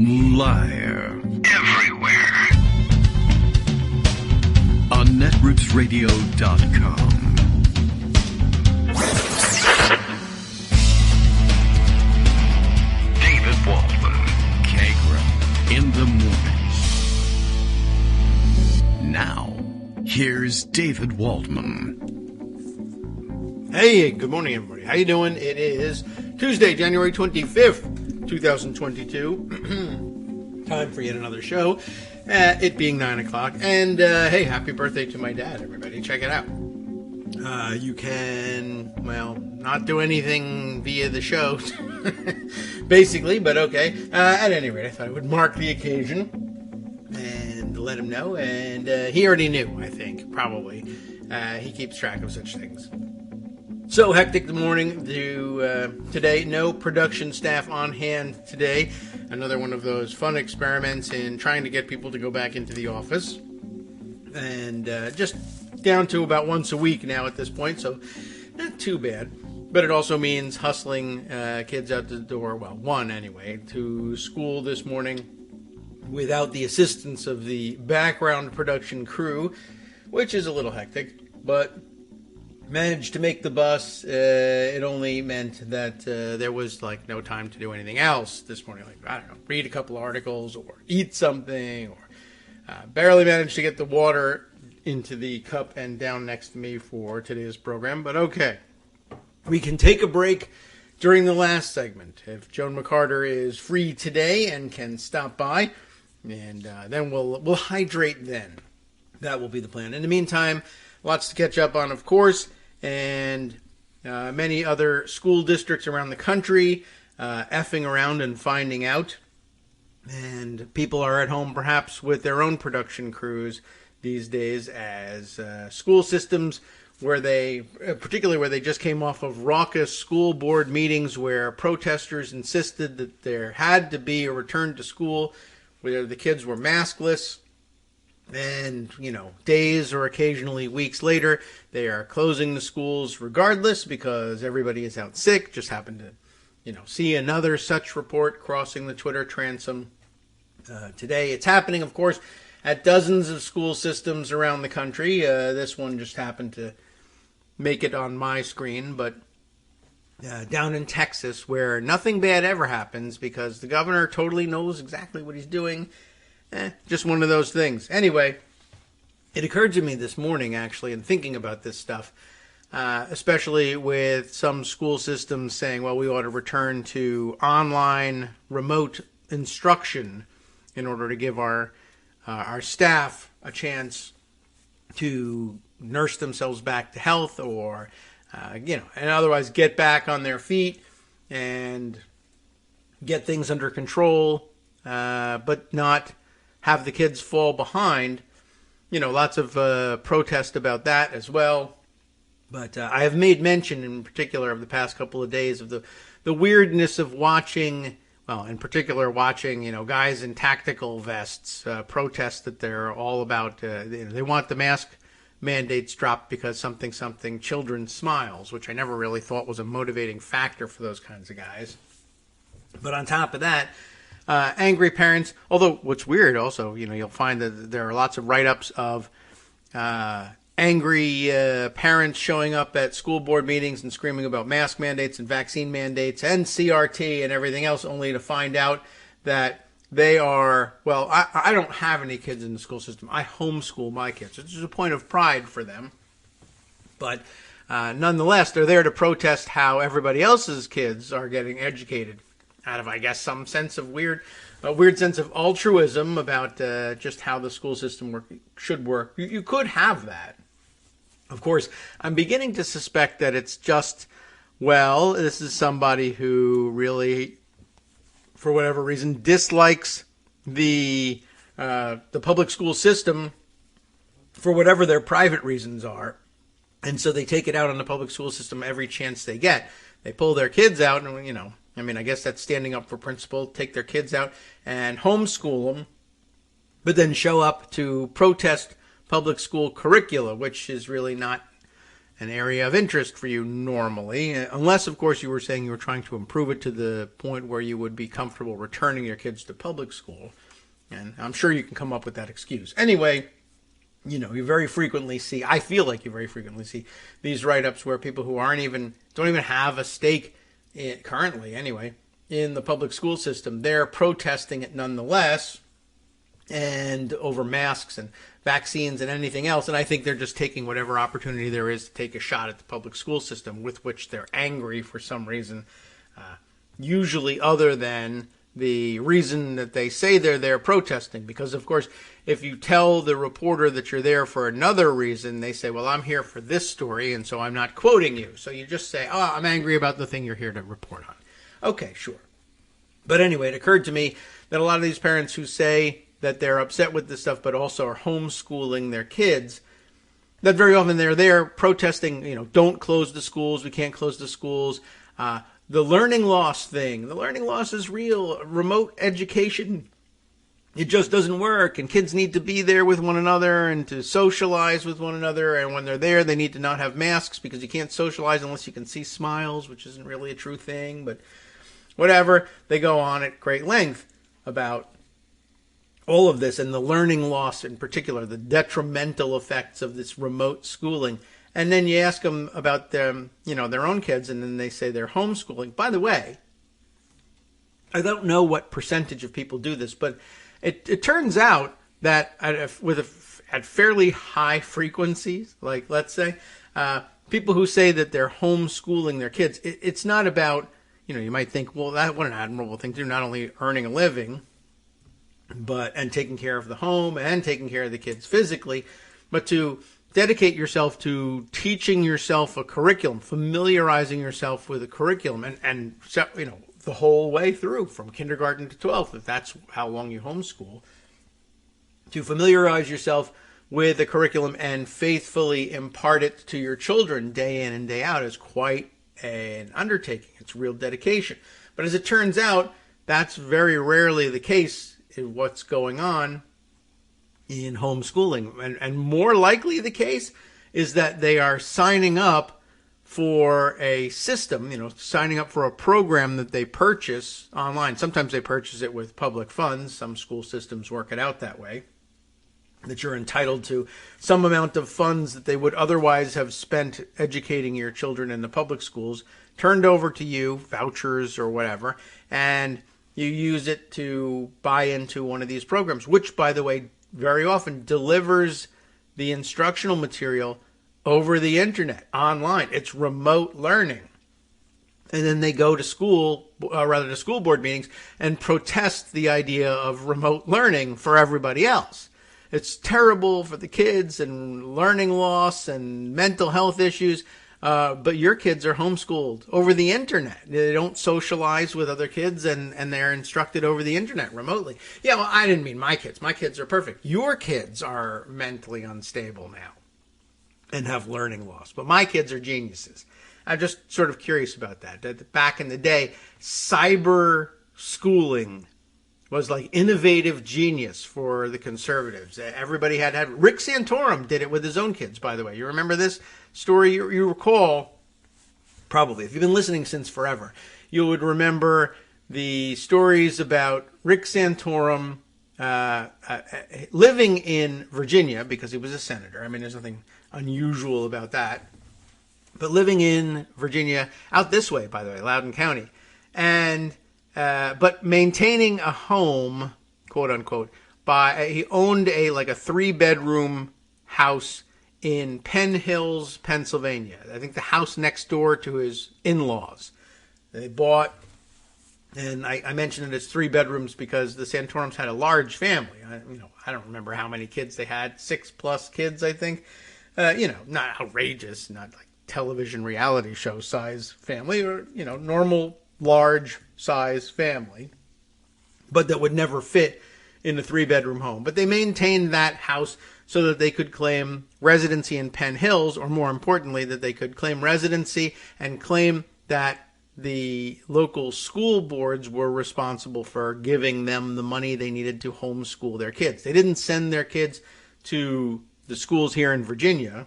Liar. Everywhere. On netrootsradio.com. David Waldman. Kagro. In the morning. Now, here's David Waldman. Hey, good morning, everybody. How you doing? It is Tuesday, January 25th, 2022. Time for yet another show. It being 9 o'clock. And, hey, happy birthday to my dad, everybody. Check it out. You can, well, not do anything via the show, basically, but okay. At any rate, I thought I would mark the occasion and let him know. And he already knew, I think, probably. He keeps track of such things. So hectic the morning today. No production staff on hand today. Another one of those fun experiments in trying to get people to go back into the office. And just down to about once a week now at this point, so not too bad. But it also means hustling kids out the door, well, one anyway, to school this morning without the assistance of the background production crew, which is a little hectic, but managed to make the bus. It only meant that there was like no time to do anything else this morning. Like, I don't know, read a couple articles or eat something, or barely managed to get the water into the cup and down next to me for today's program. But okay, we can take a break during the last segment if Joan McCarter is free today and can stop by, and then we'll hydrate then. That will be the plan. In the meantime, lots to catch up on, of course. And many other school districts around the country effing around and finding out. And people are at home perhaps with their own production crews these days as school systems particularly where they just came off of raucous school board meetings where protesters insisted that there had to be a return to school where the kids were maskless. And, days or occasionally weeks later, they are closing the schools regardless because everybody is out sick. Just happened to, see another such report crossing the Twitter transom today. It's happening, of course, at dozens of school systems around the country. This one just happened to make it on my screen, but down in Texas, where nothing bad ever happens because the governor totally knows exactly what he's doing. Just one of those things. Anyway, it occurred to me this morning, actually, in thinking about this stuff, especially with some school systems saying, well, we ought to return to online remote instruction in order to give our staff a chance to nurse themselves back to health or, and otherwise get back on their feet and get things under control, but not have the kids fall behind. Lots of protest about that as well. But I have made mention in particular of the past couple of days of the weirdness of watching, in particular watching, guys in tactical vests protest that they're all about, they want the mask mandates dropped because something children smiles, which I never really thought was a motivating factor for those kinds of guys. But on top of that, angry parents, although what's weird also, you'll find that there are lots of write-ups of angry parents showing up at school board meetings and screaming about mask mandates and vaccine mandates and CRT and everything else, only to find out that they are, I don't have any kids in the school system. I homeschool my kids, which is a point of pride for them. But nonetheless, they're there to protest how everybody else's kids are getting educated. Out of, I guess, some sense of weird sense of altruism about just how the school system should work. You could have that. Of course, I'm beginning to suspect that it's just, this is somebody who really, for whatever reason, dislikes the public school system for whatever their private reasons are. And so they take it out on the public school system every chance they get. They pull their kids out and, I guess that's standing up for principle, take their kids out and homeschool them, but then show up to protest public school curricula, which is really not an area of interest for you normally, unless, of course, you were saying you were trying to improve it to the point where you would be comfortable returning your kids to public school. And I'm sure you can come up with that excuse. Anyway, you very frequently see, I feel like you very frequently see these write-ups where people who don't even have a stake, currently anyway, in the public school system, they're protesting it nonetheless, and over masks and vaccines and anything else. And I think they're just taking whatever opportunity there is to take a shot at the public school system, with which they're angry for some reason, usually other than the reason that they say they're there protesting. Because, of course, if you tell the reporter that you're there for another reason, they say, well, I'm here for this story, and so I'm not quoting you. So you just say, oh, I'm angry about the thing you're here to report on. Okay, sure. But anyway, it occurred to me that a lot of these parents who say that they're upset with this stuff, but also are homeschooling their kids, that very often they're there protesting, don't close the schools, we can't close the schools. The learning loss thing, the learning loss is real. Remote education, it just doesn't work, and kids need to be there with one another and to socialize with one another, and when they're there, they need to not have masks because you can't socialize unless you can see smiles, which isn't really a true thing, but whatever. They go on at great length about all of this and the learning loss in particular, the detrimental effects of this remote schooling. And then you ask them about their own kids, and then they say they're homeschooling. By the way, I don't know what percentage of people do this, but it turns out that at fairly high frequencies, like let's say, people who say that they're homeschooling their kids, it's not about, you might think, well, what an admirable thing to do, not only earning a living, and taking care of the home and taking care of the kids physically, but to dedicate yourself to teaching yourself a curriculum, familiarizing yourself with a curriculum, and the whole way through from kindergarten to 12th, if that's how long you homeschool, to familiarize yourself with a curriculum and faithfully impart it to your children day in and day out is quite an undertaking. It's real dedication. But as it turns out, that's very rarely the case in what's going on in homeschooling. And more likely the case is that they are signing up for a system, signing up for a program that they purchase online. Sometimes they purchase it with public funds. Some school systems work it out that way, that you're entitled to some amount of funds that they would otherwise have spent educating your children in the public schools, turned over to you, vouchers or whatever, and you use it to buy into one of these programs, which, by the way, very often delivers the instructional material over the internet, online. It's remote learning. And then they go to school board meetings and protest the idea of remote learning for everybody else. It's terrible for the kids and learning loss and mental health issues. But your kids are homeschooled over the internet. They don't socialize with other kids, and they're instructed over the internet remotely. Yeah, well, I didn't mean my kids. My kids are perfect. Your kids are mentally unstable now and have learning loss. But my kids are geniuses. I'm just sort of curious about that. Back in the day, cyber schooling was like innovative genius for the conservatives. Everybody had Rick Santorum did it with his own kids, by the way. You remember this story? You recall, probably, if you've been listening since forever, you would remember the stories about Rick Santorum living in Virginia, because he was a senator. I mean, there's nothing unusual about that. But living in Virginia, out this way, by the way, Loudoun County, and but maintaining a home, quote unquote, he owned a 3-bedroom house in Penn Hills, Pennsylvania. I think the house next door to his in-laws. They bought, and I mentioned it as 3 bedrooms because the Santorums had a large family. I don't remember how many kids they had, 6+ kids, I think. Not outrageous, not like television reality show size family, or normal large size family, but that would never fit in a 3-bedroom home. But they maintained that house so that they could claim residency in Penn Hills, or more importantly, that they could claim residency and claim that the local school boards were responsible for giving them the money they needed to homeschool their kids. They didn't send their kids to the schools here in Virginia.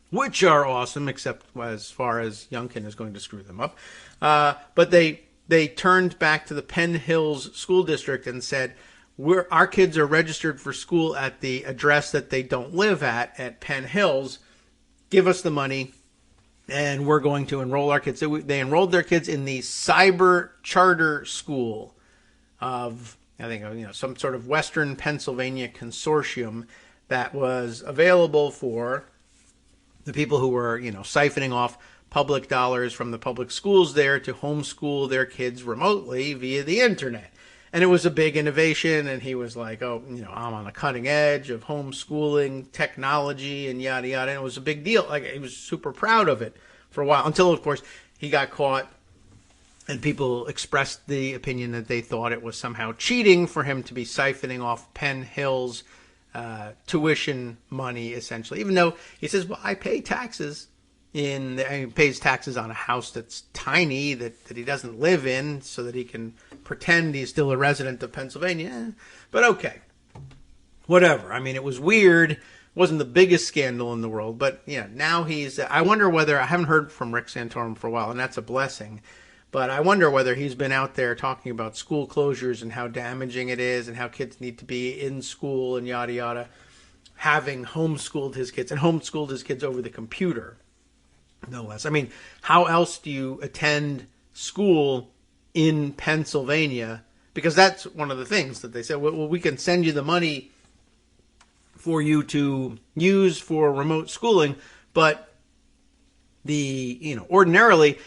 which are awesome, except as far as Youngkin is going to screw them up. But they turned back to the Penn Hills School District and said, our kids are registered for school at the address that they don't live at Penn Hills. Give us the money, and we're going to enroll our kids. So they enrolled their kids in the cyber charter school of, I think, some sort of Western Pennsylvania consortium that was available for the people who were, siphoning off public dollars from the public schools there to homeschool their kids remotely via the internet. And it was a big innovation, and he was like, I'm on the cutting edge of homeschooling technology and yada, yada. And it was a big deal. Like, he was super proud of it for a while until, of course, he got caught and people expressed the opinion that they thought it was somehow cheating for him to be siphoning off Penn Hills tuition money, essentially. Even though he says, well, I pay taxes. He pays taxes on a house that's tiny that he doesn't live in so that he can pretend he's still a resident of Pennsylvania. But okay, whatever. I mean, it was weird. It wasn't the biggest scandal in the world, but now I wonder whether, I haven't heard from Rick Santorum for a while, and that's a blessing, but I wonder whether he's been out there talking about school closures and how damaging it is and how kids need to be in school and yada yada, having homeschooled his kids over the computer. No less. I mean, how else do you attend school in Pennsylvania? Because that's one of the things that they said, well, we can send you the money for you to use for remote schooling, but ordinarily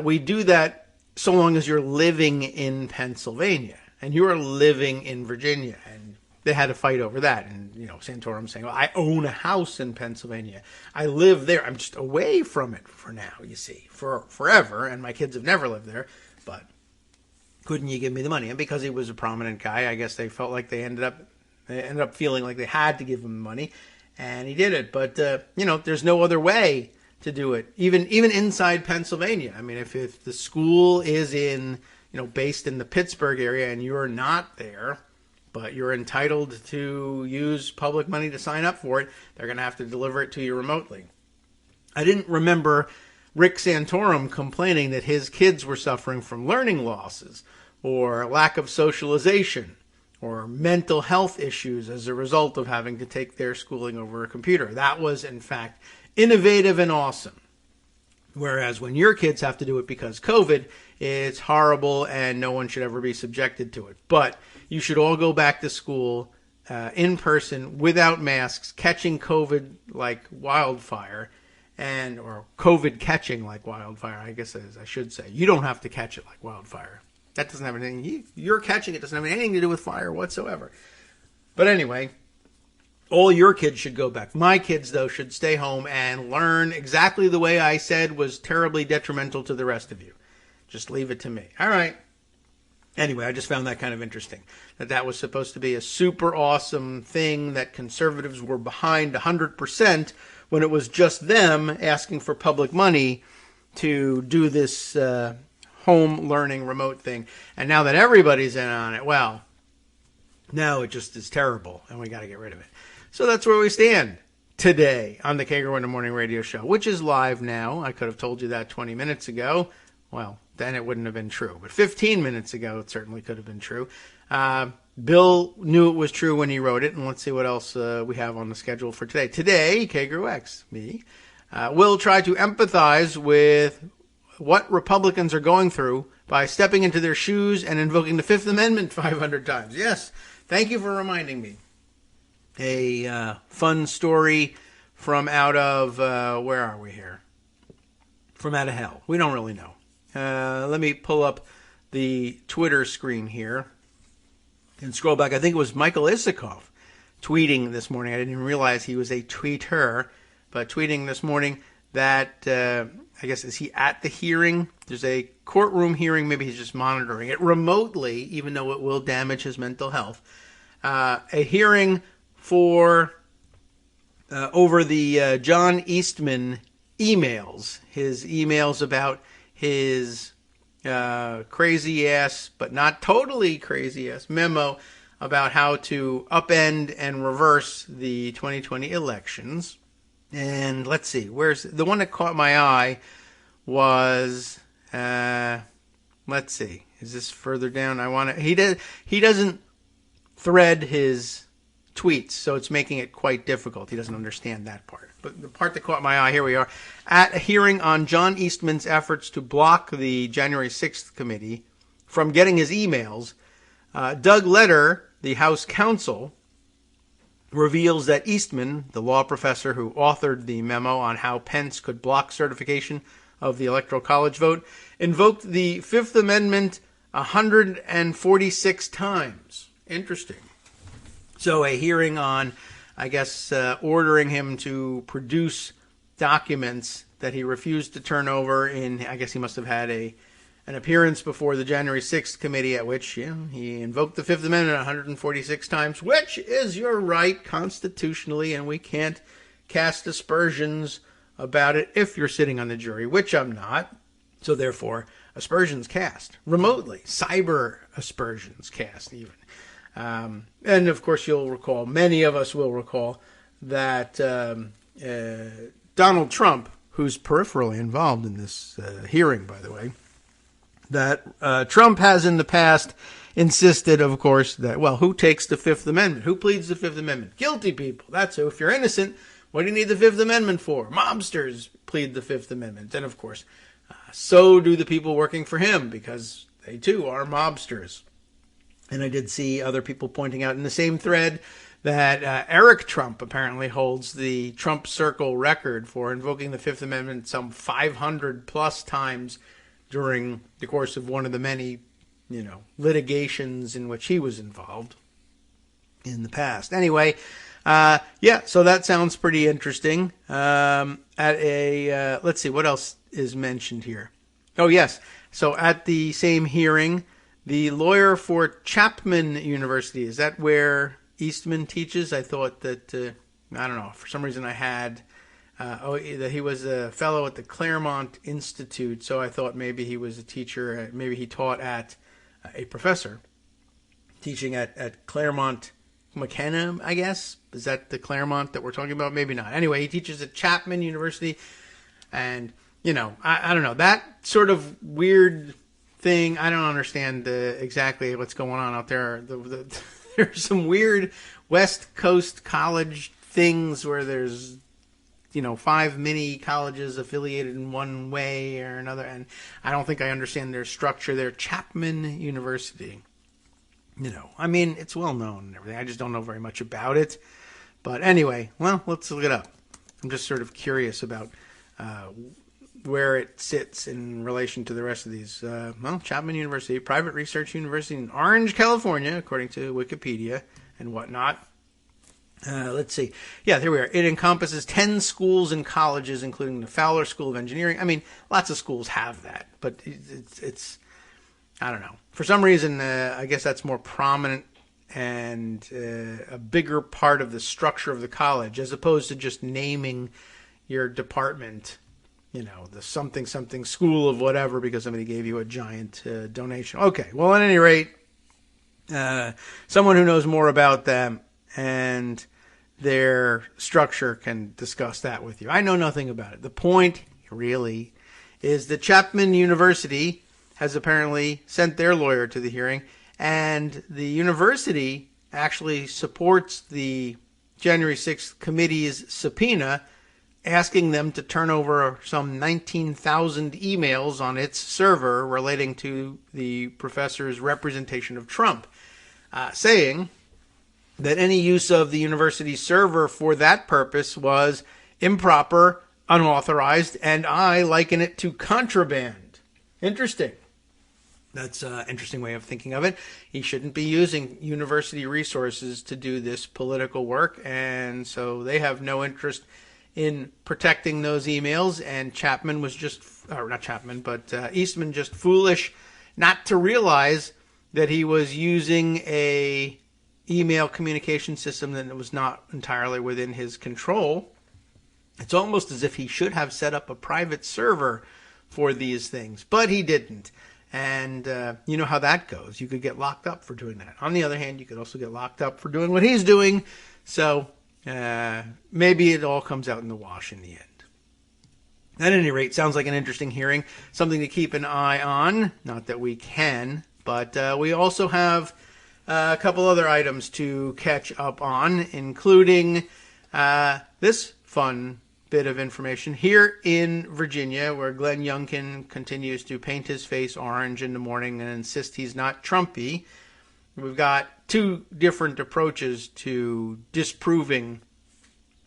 we do that so long as you're living in Pennsylvania and you're living in Virginia. And they had a fight over that. And, Santorum saying, well, I own a house in Pennsylvania. I live there. I'm just away from it for now, you see, for forever. And my kids have never lived there. But couldn't you give me the money? And because he was a prominent guy, I guess they felt like they ended up feeling like they had to give him money. And he did it. But, there's no other way to do it, even inside Pennsylvania. I mean, if the school is based in the Pittsburgh area and you're not there, but you're entitled to use public money to sign up for it, they're going to have to deliver it to you remotely. I didn't remember Rick Santorum complaining that his kids were suffering from learning losses or lack of socialization or mental health issues as a result of having to take their schooling over a computer. That was, in fact, innovative and awesome. Whereas when your kids have to do it because COVID, it's horrible and no one should ever be subjected to it. But you should all go back to school in person without masks, catching COVID like wildfire, or COVID catching like wildfire, I guess as I should say. You don't have to catch it like wildfire. That doesn't have anything. You're catching it doesn't have anything to do with fire whatsoever. But anyway, all your kids should go back. My kids, though, should stay home and learn exactly the way I said was terribly detrimental to the rest of you. Just leave it to me. All right. Anyway, I just found that kind of interesting, that was supposed to be a super awesome thing that conservatives were behind 100% when it was just them asking for public money to do this home learning remote thing. And now that everybody's in on it, well, now it just is terrible and we got to get rid of it. So that's where we stand today on the Kagro in the Morning radio show, which is live now. I could have told you that 20 minutes ago. Well, then it wouldn't have been true. But 15 minutes ago, it certainly could have been true. Bill knew it was true when he wrote it, and let's see what else we have on the schedule for today. Today, Kagro X, me, will try to empathize with what Republicans are going through by stepping into their shoes and invoking the Fifth Amendment 500 times. Yes, thank you for reminding me. A fun story from out of, where are we here? From out of hell. We don't really know. Let me pull up the Twitter screen here and scroll back. I think it was Michael Isikoff tweeting this morning. I didn't even realize he was a tweeter, but tweeting this morning that, I guess, is he at the hearing? There's a courtroom hearing. Maybe he's just monitoring it remotely, even though it will damage his mental health. A hearing for over the John Eastman emails, his emails about his crazy ass, but not totally crazy ass memo about how to upend and reverse the 2020 elections. And let's see, where's the one that caught my eye was, let's see, is this further down? He doesn't thread his tweets, so it's making it quite difficult. He doesn't understand that part. But the part that caught my eye, here we are. At a hearing on John Eastman's efforts to block the January 6th committee from getting his emails, Doug Letter, the House counsel, reveals that Eastman, the law professor who authored the memo on how Pence could block certification of the Electoral College vote, invoked the Fifth Amendment 146 times. Interesting. So a hearing on, I guess, ordering him to produce documents that he refused to turn over in, I guess he must have had an appearance before the January 6th committee at which he invoked the Fifth Amendment 146 times, which is your right constitutionally, and we can't cast aspersions about it if you're sitting on the jury, which I'm not. So therefore, aspersions cast remotely, cyber aspersions cast even. And of course, you'll recall, many of us will recall, that Donald Trump, who's peripherally involved in this hearing, by the way, that Trump has in the past insisted, of course, that, well, who takes the Fifth Amendment? Who pleads the Fifth Amendment? Guilty people. That's who. If you're innocent, what do you need the Fifth Amendment for? Mobsters plead the Fifth Amendment. And, of course, so do the people working for him, because they, too, are mobsters. And I did see other people pointing out in the same thread that Eric Trump apparently holds the Trump Circle record for invoking the Fifth Amendment some 500-plus times during the course of one of the many, litigations in which he was involved in the past. Anyway, so that sounds pretty interesting. Let's see, what else is mentioned here? Oh, yes. So at the same hearing, the lawyer for Chapman University, is that where Eastman teaches? I thought that, I don't know, for some reason I had, that he was a fellow at the Claremont Institute, so I thought maybe he was a teacher, maybe he taught at a professor teaching at Claremont McKenna, I guess. Is that the Claremont that we're talking about? Maybe not. Anyway, he teaches at Chapman University, and, I don't know, that sort of weird thing, I don't understand exactly what's going on out there. There's some weird West Coast college things where there's 5 mini colleges affiliated in one way or another, and I don't think I understand their structure there. Chapman University, it's well known and everything. I just don't know very much about it. But anyway, well, let's look it up. I'm just sort of curious about where it sits in relation to the rest of these. Chapman University, private research university in Orange, California, according to Wikipedia and whatnot. Let's see. Yeah, there we are. It encompasses 10 schools and colleges, including the Fowler School of Engineering. I mean, lots of schools have that, but it's I don't know. For some reason, I guess that's more prominent and a bigger part of the structure of the college, as opposed to just naming your department, the something school of whatever, because somebody gave you a giant donation. Okay, well, at any rate, someone who knows more about them and their structure can discuss that with you. I know nothing about it. The point, really, is that Chapman University has apparently sent their lawyer to the hearing, and the university actually supports the January 6th committee's subpoena, asking them to turn over some 19,000 emails on its server relating to the professor's representation of Trump, saying that any use of the university's server for that purpose was improper, unauthorized, and I liken it to contraband. Interesting. That's an interesting way of thinking of it. He shouldn't be using university resources to do this political work, and so they have no interest in protecting those emails, and Chapman was just, or not Chapman, but Eastman just foolish not to realize that he was using a email communication system that was not entirely within his control. It's almost as if he should have set up a private server for these things, but he didn't. And you know how that goes. You could get locked up for doing that. On the other hand, you could also get locked up for doing what he's doing. So maybe it all comes out in the wash in the end. At any rate, sounds like an interesting hearing, something to keep an eye on. Not that we can, but we also have a couple other items to catch up on, including this fun bit of information here in Virginia, where Glenn Youngkin continues to paint his face orange in the morning and insist he's not Trumpy. We've got two different approaches to disproving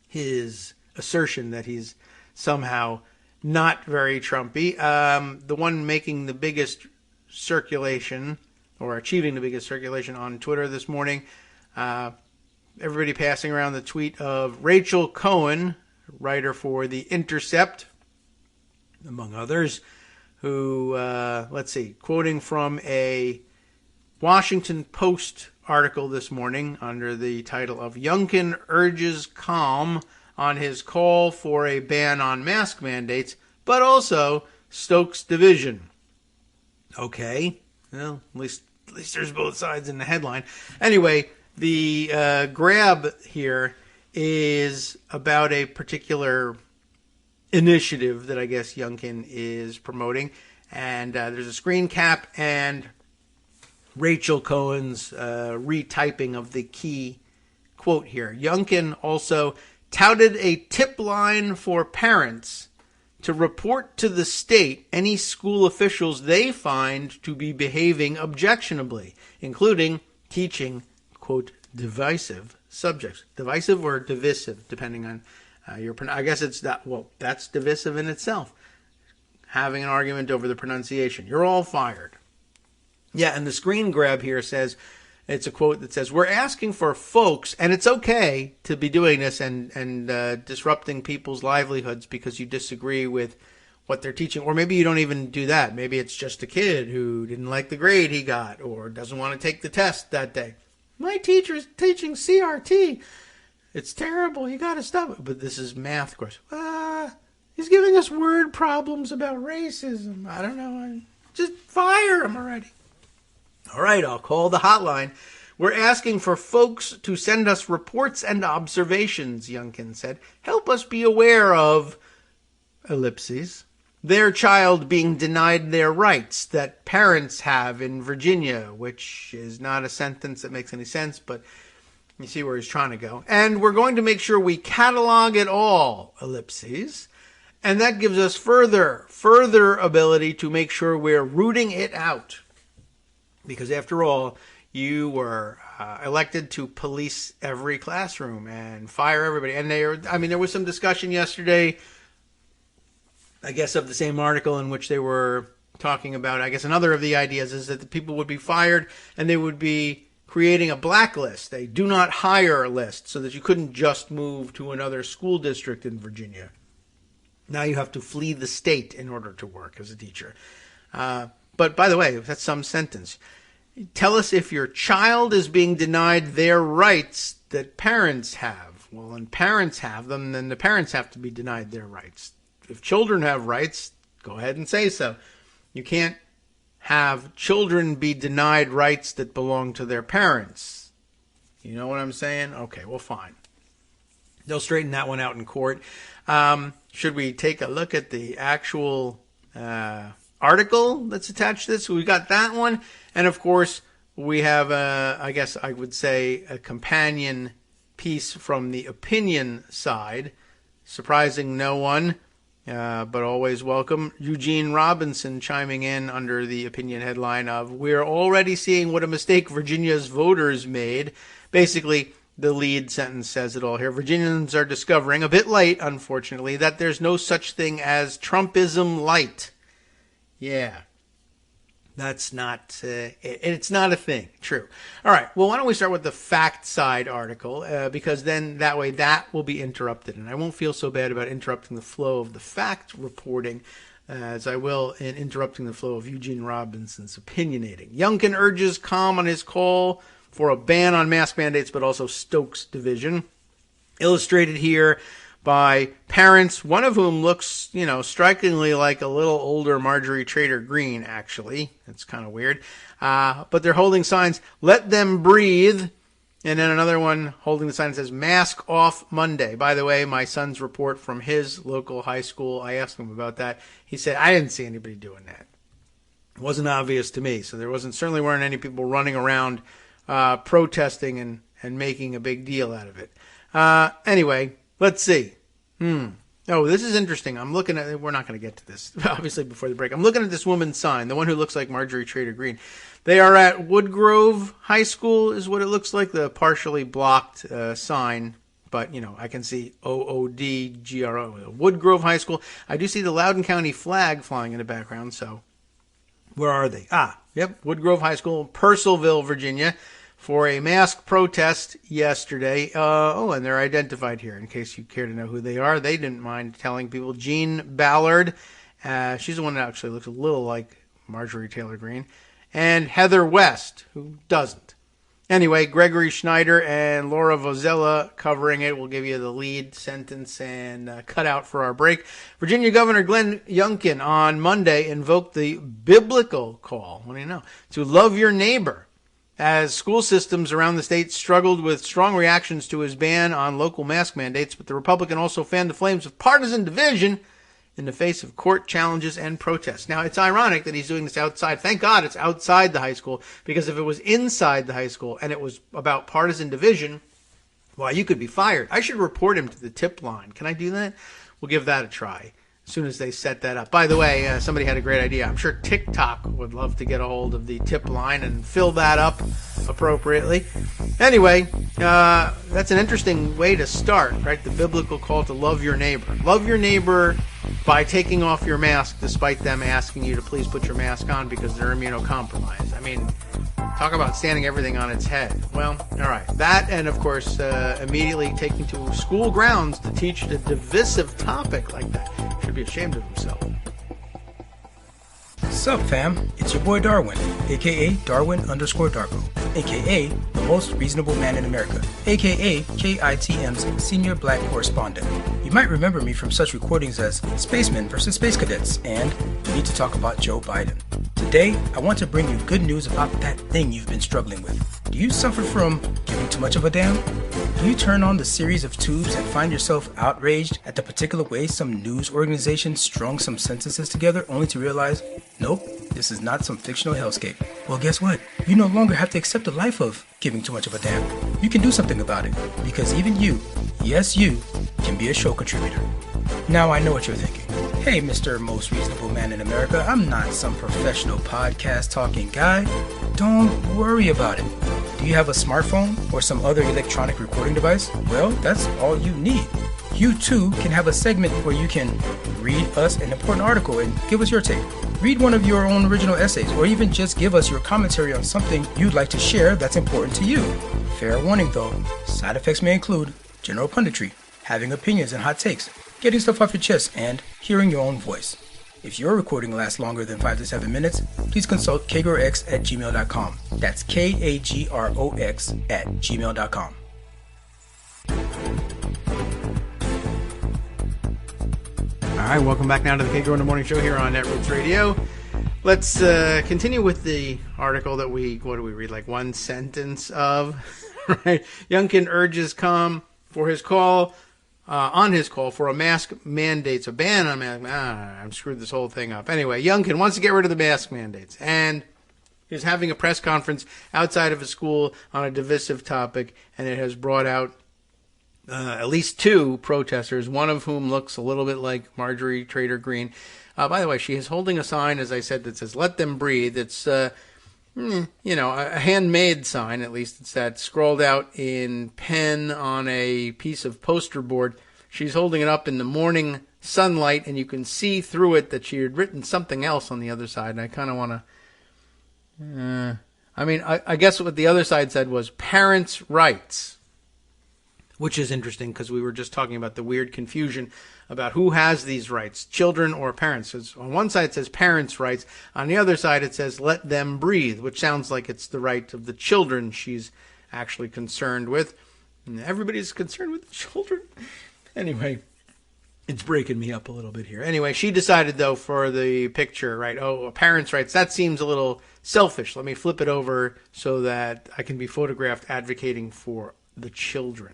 his assertion that he's somehow not very Trumpy. The one making the biggest circulation, or achieving the biggest circulation on Twitter this morning, everybody passing around the tweet of Rachel Cohen, writer for The Intercept, among others, who, quoting from a Washington Post article this morning under the title of Youngkin Urges Calm on his call for a ban on mask mandates, but also stokes division. Okay, well, at least there's both sides in the headline. Anyway, the grab here is about a particular initiative that I guess Youngkin is promoting, and there's a screen cap and Rachel Cohen's retyping of the key quote here. Youngkin also touted a tip line for parents to report to the state any school officials they find to be behaving objectionably, including teaching, quote, divisive subjects. Divisive or divisive, depending on your I guess it's that. Well, that's divisive in itself. Having an argument over the pronunciation. You're all fired. Yeah, and the screen grab here says, it's a quote that says, we're asking for folks, and it's okay to be doing this and disrupting people's livelihoods because you disagree with what they're teaching. Or maybe you don't even do that. Maybe it's just a kid who didn't like the grade he got or doesn't want to take the test that day. My teacher's teaching CRT. It's terrible. You got to stop it. But this is math, of course. He's giving us word problems about racism. I don't know. Just fire him already. All right, I'll call the hotline. We're asking for folks to send us reports and observations, Youngkin said. Help us be aware of, ellipses, their child being denied their rights that parents have in Virginia, which is not a sentence that makes any sense, but you see where he's trying to go. And we're going to make sure we catalog it all, ellipses. And that gives us further ability to make sure we're rooting it out. Because after all, you were elected to police every classroom and fire everybody. And there was some discussion yesterday, I guess, of the same article in which they were talking about, I guess another of the ideas is that the people would be fired and they would be creating a blacklist, a do not hire list, so that you couldn't just move to another school district in Virginia. Now you have to flee the state in order to work as a teacher. But by the way, that's some sentence. Tell us if your child is being denied their rights that parents have. Well, when parents have them, then the parents have to be denied their rights. If children have rights, go ahead and say so. You can't have children be denied rights that belong to their parents. You know what I'm saying? Okay, well, fine. They'll straighten that one out in court. Should we take a look at the actual article that's attached to this? We got that one. And, of course, we have, I guess I would say, a companion piece from the opinion side. Surprising no one, but always welcome. Eugene Robinson chiming in under the opinion headline of, "We're already seeing what a mistake Virginia's voters made." Basically, the lead sentence says it all here. Virginians are discovering, a bit late, unfortunately, that there's no such thing as Trumpism light. Yeah. That's not, it's not a thing. True. All right. Well, why don't we start with the fact side article, because then that way that will be interrupted. And I won't feel so bad about interrupting the flow of the fact reporting as I will in interrupting the flow of Eugene Robinson's opinionating. Youngkin urges calm on his call for a ban on mask mandates, but also Stokes division. Illustrated here by parents, one of whom looks, strikingly like a little older Marjorie Trader Greene, actually. It's kind of weird. But they're holding signs, "Let them breathe," And then another one holding the sign that says mask off Monday. By the way, my son's report from his local high school, I asked him about that. He said, I didn't see anybody doing that. It wasn't obvious to me. So there certainly weren't any people running around protesting and making a big deal out of it. Anyway, let's see. Oh, this is interesting. I'm looking at, we're not going to get to this, obviously, before the break. I'm looking at this woman's sign, the one who looks like Marjorie Trader Green. They are at Woodgrove High School, is what it looks like, the partially blocked sign. But, I can see OODGRO, Woodgrove High School. I do see the Loudoun County flag flying in the background, so where are they? Yep, Woodgrove High School, Purcellville, Virginia, for a mask protest yesterday. And they're identified here in case you care to know who they are. They didn't mind telling people. Jean Ballard, she's the one that actually looks a little like Marjorie Taylor Greene, and Heather West, who doesn't. Anyway, Gregory Schneider and Laura Vozella covering it. We'll give you the lead sentence and cutout for our break. Virginia Governor Glenn Youngkin on Monday invoked the biblical call, what do you know, to love your neighbor, as school systems around the state struggled with strong reactions to his ban on local mask mandates. But the Republican also fanned the flames of partisan division in the face of court challenges and protests. Now, it's ironic that he's doing this outside. Thank God it's outside the high school, because if it was inside the high school and it was about partisan division, well, you could be fired. I should report him to the tip line. Can I do that? We'll give that a try as soon as they set that up. By the way, somebody had a great idea. I'm sure TikTok would love to get a hold of the tip line and fill that up appropriately. Anyway, that's an interesting way to start, right? The biblical call to love your neighbor. Love your neighbor by taking off your mask despite them asking you to please put your mask on because they're immunocompromised. I mean, talk about standing everything on its head. Well, all right. That, and of course, immediately taking to school grounds to teach a divisive topic like that. Should be ashamed of himself. Sup fam, it's your boy Darwin, aka Darwin_Darko, aka the most reasonable man in America, aka KITM's senior black correspondent. You might remember me from such recordings as Spacemen vs. Space Cadets and We Need to Talk About Joe Biden. Today, I want to bring you good news about that thing you've been struggling with. Do you suffer from giving too much of a damn? Do you turn on the series of tubes and find yourself outraged at the particular way some news organization strung some sentences together only to realize, nope, this is not some fictional hellscape? Well, guess what? You no longer have to accept the life of giving too much of a damn. You can do something about it, because even you, yes you, can be a show contributor. Now I know what you're thinking. Hey, Mr. Most Reasonable Man in America, I'm not some professional podcast talking guy. Don't worry about it. Do you have a smartphone or some other electronic recording device? Well, that's all you need. You too can have a segment where you can read us an important article and give us your take. Read one of your own original essays, or even just give us your commentary on something you'd like to share that's important to you. Fair warning though, side effects may include general punditry, having opinions and hot takes, getting stuff off your chest, and hearing your own voice. If your recording lasts longer than 5 to 7 minutes, please consult kagrox@gmail.com. That's KAGROX@gmail.com. All right, welcome back now to the Kagro in the Morning Show here on Netroots Radio. Let's continue with the article that what do we read, like one sentence of, right? Youngkin urges calm for his call, on his call for a mask mandates, a ban on mask. I'm screwed this whole thing up. Anyway, Youngkin wants to get rid of the mask mandates, and is having a press conference outside of a school on a divisive topic, and it has brought out at least two protesters, one of whom looks a little bit like Marjorie Trader Green. By the way, she is holding a sign, as I said, that says, "Let them breathe." It's, a handmade sign, at least it's that, scrolled out in pen on a piece of poster board. She's holding it up in the morning sunlight, and you can see through it that she had written something else on the other side, and I kind of want to... I guess what the other side said was parents' rights, which is interesting because we were just talking about the weird confusion about who has these rights, children or parents. On one side it says parents' rights. On the other side it says let them breathe, which sounds like it's the right of the children she's actually concerned with. And everybody's concerned with the children. Anyway, It's breaking me up a little bit here. Anyway, she decided, though, for the picture, right, parents' rights, that seems a little selfish. Let me flip it over so that I can be photographed advocating for the children.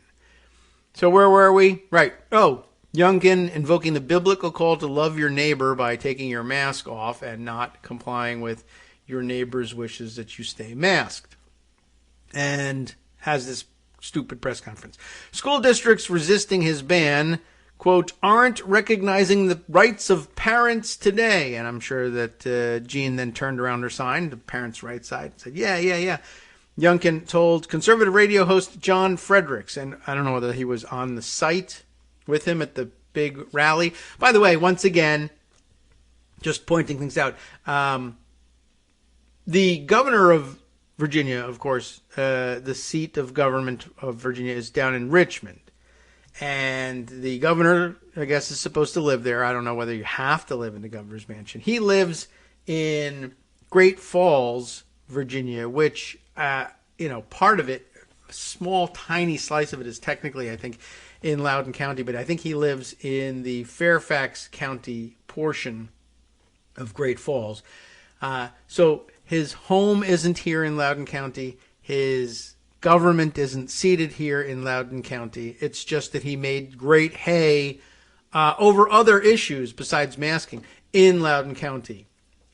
So where were we? Right. Youngkin invoking the biblical call to love your neighbor by taking your mask off and not complying with your neighbor's wishes that you stay masked. And has this stupid press conference. School districts resisting his ban, quote, aren't recognizing the rights of parents today. And I'm sure that Jean then turned around her sign, the parents' rights side, and said, yeah. Youngkin told conservative radio host John Fredericks, and I don't know whether he was on the site with him at the big rally. By the way, once again, just pointing things out, the governor of Virginia, of course, the seat of government of Virginia is down in Richmond. And the governor, I guess, is supposed to live there. I don't know whether you have to live in the governor's mansion. He lives in Great Falls, Virginia, which, part of it, a small, tiny slice of it is technically, I think, in Loudoun County. But I think he lives in the Fairfax County portion of Great Falls. So his home isn't here in Loudoun County. His government isn't seated here in Loudoun County. It's just that he made great hay over other issues besides masking in Loudoun County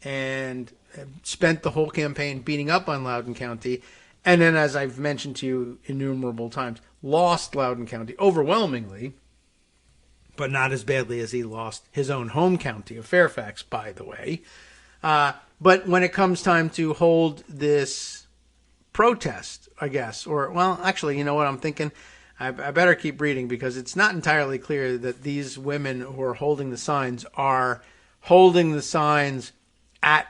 and spent the whole campaign beating up on Loudoun County. And then, as I've mentioned to you innumerable times, lost Loudoun County overwhelmingly, but not as badly as he lost his own home county of Fairfax, by the way. But when it comes time to hold this protest, I guess, actually, you know what I'm thinking? I better keep reading because it's not entirely clear that these women who are holding the signs are holding the signs at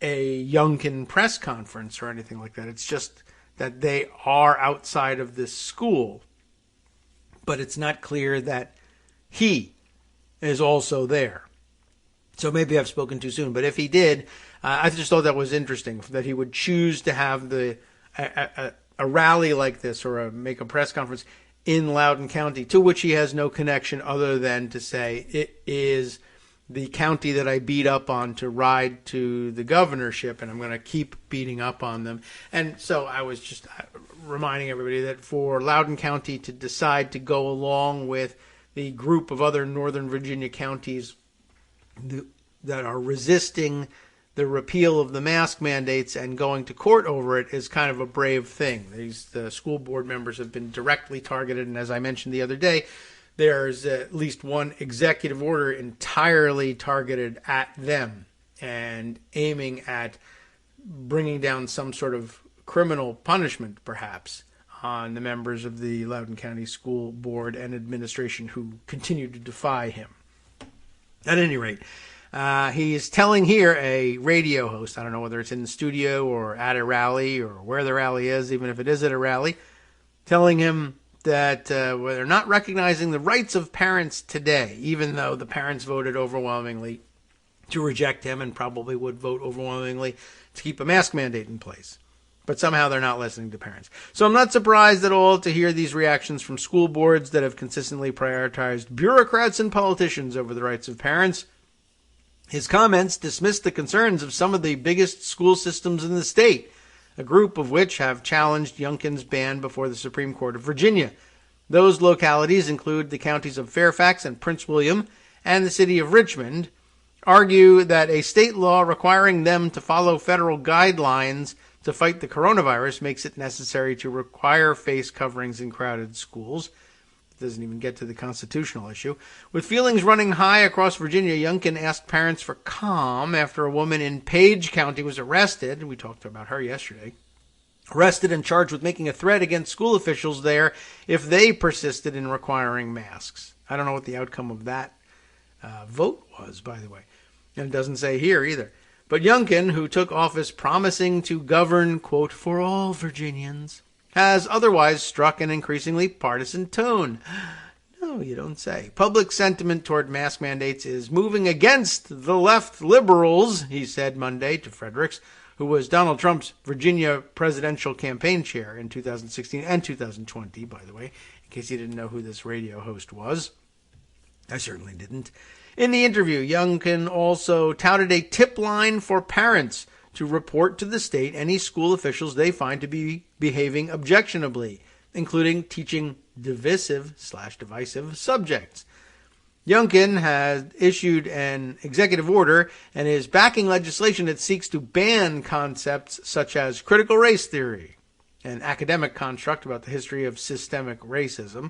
a Youngkin press conference or anything like that. It's just that they are outside of this school, but it's not clear that he is also there. So maybe I've spoken too soon, but if he did, I just thought that was interesting that he would choose to have a rally like this or make a press conference in Loudoun County, to which he has no connection other than to say it is the county that I beat up on to ride to the governorship, and I'm going to keep beating up on them. And so I was just reminding everybody that for Loudoun County to decide to go along with the group of other Northern Virginia counties that are resisting the repeal of the mask mandates and going to court over it is kind of a brave thing. The school board members have been directly targeted, and as I mentioned the other day, there's at least one executive order entirely targeted at them and aiming at bringing down some sort of criminal punishment, perhaps, on the members of the Loudoun County School Board and administration who continue to defy him. At any rate, he's telling here a radio host, I don't know whether it's in the studio or at a rally or where the rally is, even if it is at a rally, telling him that they're not recognizing the rights of parents today, even though the parents voted overwhelmingly to reject him and probably would vote overwhelmingly to keep a mask mandate in place. But somehow they're not listening to parents. So I'm not surprised at all to hear these reactions from school boards that have consistently prioritized bureaucrats and politicians over the rights of parents. His comments dismissed the concerns of some of the biggest school systems in the state, a group of which have challenged Youngkin's ban before the Supreme Court of Virginia. Those localities include the counties of Fairfax and Prince William and the city of Richmond, argue that a state law requiring them to follow federal guidelines to fight the coronavirus makes it necessary to require face coverings in crowded schools. It doesn't even get to the constitutional issue. With feelings running high across Virginia, Youngkin asked parents for calm after a woman in Page County was arrested. We talked about her yesterday. Arrested and charged with making a threat against school officials there if they persisted in requiring masks. I don't know what the outcome of that vote was, by the way. And it doesn't say here either. But Youngkin, who took office promising to govern, quote, for all Virginians, has otherwise struck an increasingly partisan tone. No, you don't say. Public sentiment toward mask mandates is moving against the left liberals, he said Monday to Fredericks, who was Donald Trump's Virginia presidential campaign chair in 2016 and 2020, by the way, in case you didn't know who this radio host was. I certainly didn't. In the interview, Youngkin also touted a tip line for parents to report to the state any school officials they find to be behaving objectionably, including teaching divisive/divisive subjects. Youngkin has issued an executive order and is backing legislation that seeks to ban concepts such as critical race theory, an academic construct about the history of systemic racism.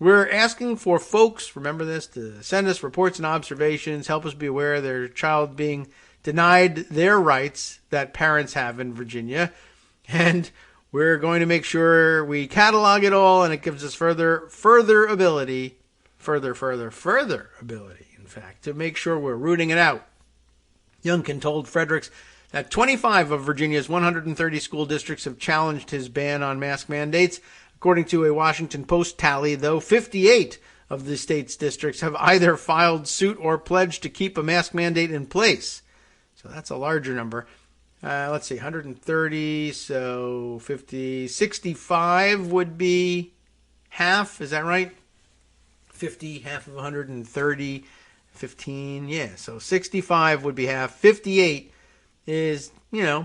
We're asking for folks, remember this, to send us reports and observations, help us be aware of their child being denied their rights that parents have in Virginia. And we're going to make sure we catalog it all, and it gives us further ability, in fact, to make sure we're rooting it out. Youngkin told Fredericks that 25 of Virginia's 130 school districts have challenged his ban on mask mandates. According to a Washington Post tally, though, 58 of the state's districts have either filed suit or pledged to keep a mask mandate in place. So that's a larger number. Let's see, 130, so 50, 65 would be half. Is that right? 50, half of 130, 15. Yeah, so 65 would be half. 58 is,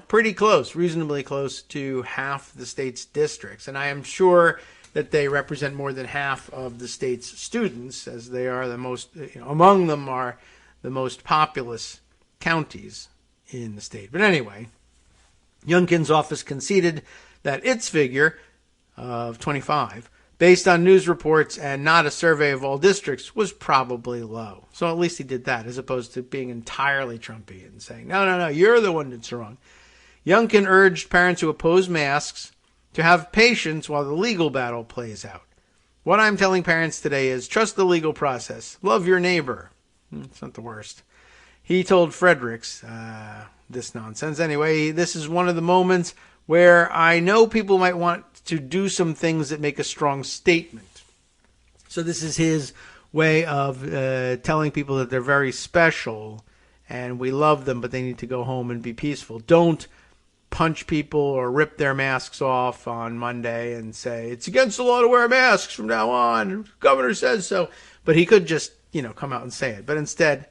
pretty close, reasonably close to half the state's districts. And I am sure that they represent more than half of the state's students, as they are the most, among them are the most populous counties in the state. But anyway, Youngkin's office conceded that its figure of 25, based on news reports and not a survey of all districts, was probably low. So at least he did that, as opposed to being entirely Trumpy and saying, no, you're the one that's wrong. Youngkin urged parents who oppose masks to have patience while the legal battle plays out. What I'm telling parents today is trust the legal process. Love your neighbor. It's not the worst. He told Fredericks this nonsense. Anyway, this is one of the moments where I know people might want to do some things that make a strong statement. So this is his way of telling people that they're very special and we love them, but they need to go home and be peaceful. Don't punch people or rip their masks off on Monday and say, it's against the law to wear masks from now on. The governor says so. But he could just, come out and say it. But instead,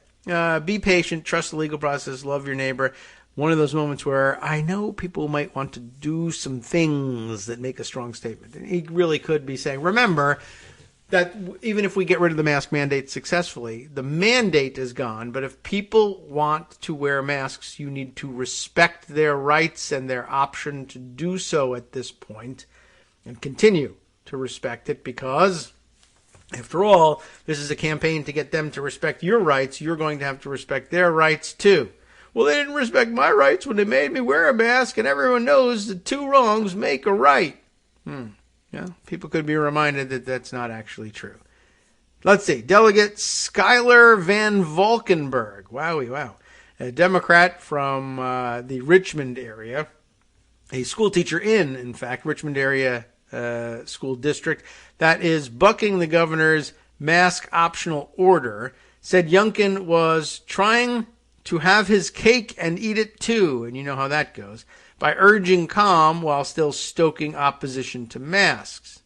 be patient, trust the legal process, love your neighbor. One of those moments where I know people might want to do some things that make a strong statement. And he really could be saying, remember that even if we get rid of the mask mandate successfully, the mandate is gone. But if people want to wear masks, you need to respect their rights and their option to do so at this point and continue to respect it, because after all, this is a campaign to get them to respect your rights. You're going to have to respect their rights too. Well, they didn't respect my rights when they made me wear a mask, and everyone knows that two wrongs make a right. Yeah, people could be reminded that that's not actually true. Let's see. Delegate Skylar Van Valkenburg. Wowie, wow. A Democrat from the Richmond area. A school teacher in fact, Richmond area school district that is bucking the governor's mask optional order, said Youngkin was trying to have his cake and eat it too, and you know how that goes, by urging calm while still stoking opposition to masks.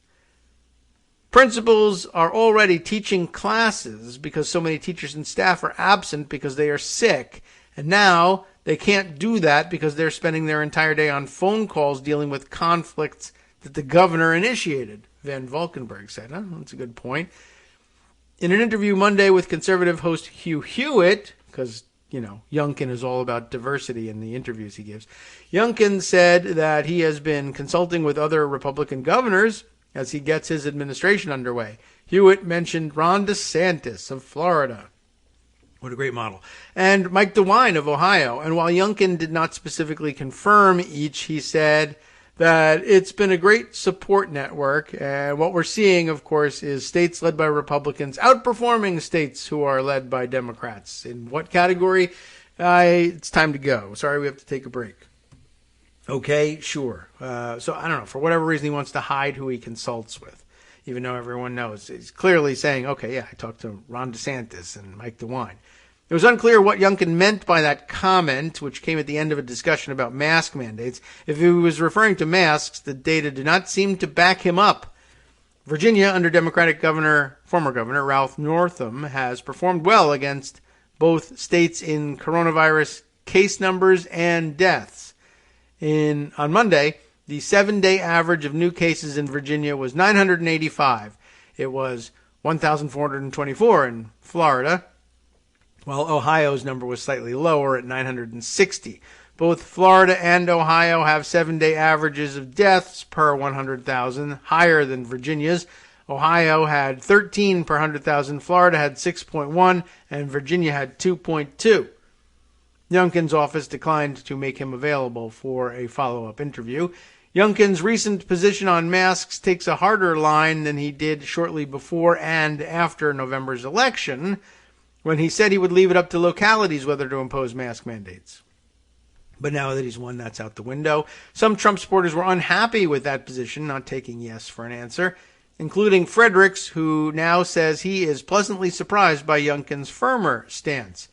Principals are already teaching classes because so many teachers and staff are absent because they are sick, and now they can't do that because they're spending their entire day on phone calls dealing with conflicts that the governor initiated, Van Valkenburg said. That's a good point. In an interview Monday with conservative host Hugh Hewitt, because Youngkin is all about diversity in the interviews he gives. Youngkin said that he has been consulting with other Republican governors as he gets his administration underway. Hewitt mentioned Ron DeSantis of Florida. What a great model. And Mike DeWine of Ohio. And while Youngkin did not specifically confirm each, he said that it's been a great support network. And what we're seeing, of course, is states led by Republicans outperforming states who are led by Democrats. In what category? It's time to go. Sorry, we have to take a break. Okay, sure. So I don't know. For whatever reason, he wants to hide who he consults with, even though everyone knows. He's clearly saying, okay, yeah, I talked to Ron DeSantis and Mike DeWine. It was unclear what Youngkin meant by that comment, which came at the end of a discussion about mask mandates. If he was referring to masks, the data did not seem to back him up. Virginia, under Democratic Governor former governor Ralph Northam, has performed well against both states in coronavirus case numbers and deaths. On Monday, the 7-day average of new cases in Virginia was 985. It was 1,424 in Florida, while Ohio's number was slightly lower at 960. Both Florida and Ohio have 7-day averages of deaths per 100,000, higher than Virginia's. Ohio had 13 per 100,000, Florida had 6.1, and Virginia had 2.2. Youngkin's office declined to make him available for a follow-up interview. Youngkin's recent position on masks takes a harder line than he did shortly before and after November's election, when he said he would leave it up to localities whether to impose mask mandates. But now that he's won, that's out the window. Some Trump supporters were unhappy with that position, not taking yes for an answer, including Fredericks, who now says he is pleasantly surprised by Youngkin's firmer stance.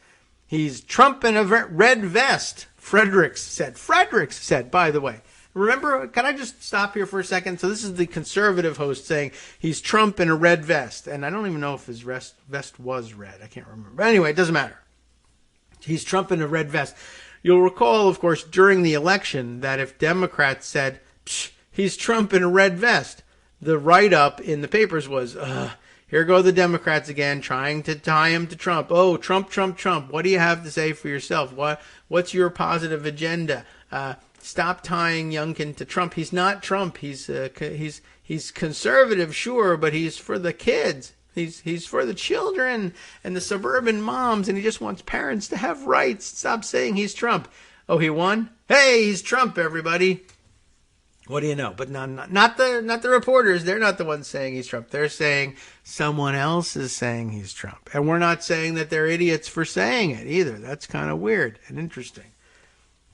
He's Trump in a red vest, Fredericks said, by the way. Remember, can I just stop here for a second? So this is the conservative host saying he's Trump in a red vest. And I don't even know if his vest was red. I can't remember. But anyway, it doesn't matter. He's Trump in a red vest. You'll recall, of course, during the election that if Democrats said, he's Trump in a red vest, the write-up in the papers was, here go the Democrats again trying to tie him to Trump. Oh, Trump, Trump, Trump. What do you have to say for yourself? What's your positive agenda? Stop tying Youngkin to Trump. He's not Trump. He's conservative, sure, but he's for the kids. He's for the children and the suburban moms, and he just wants parents to have rights. Stop saying he's Trump. Oh, he won? Hey, he's Trump, everybody. What do you know? But not the reporters. They're not the ones saying he's Trump. They're saying someone else is saying he's Trump. And we're not saying that they're idiots for saying it either. That's kind of weird and interesting.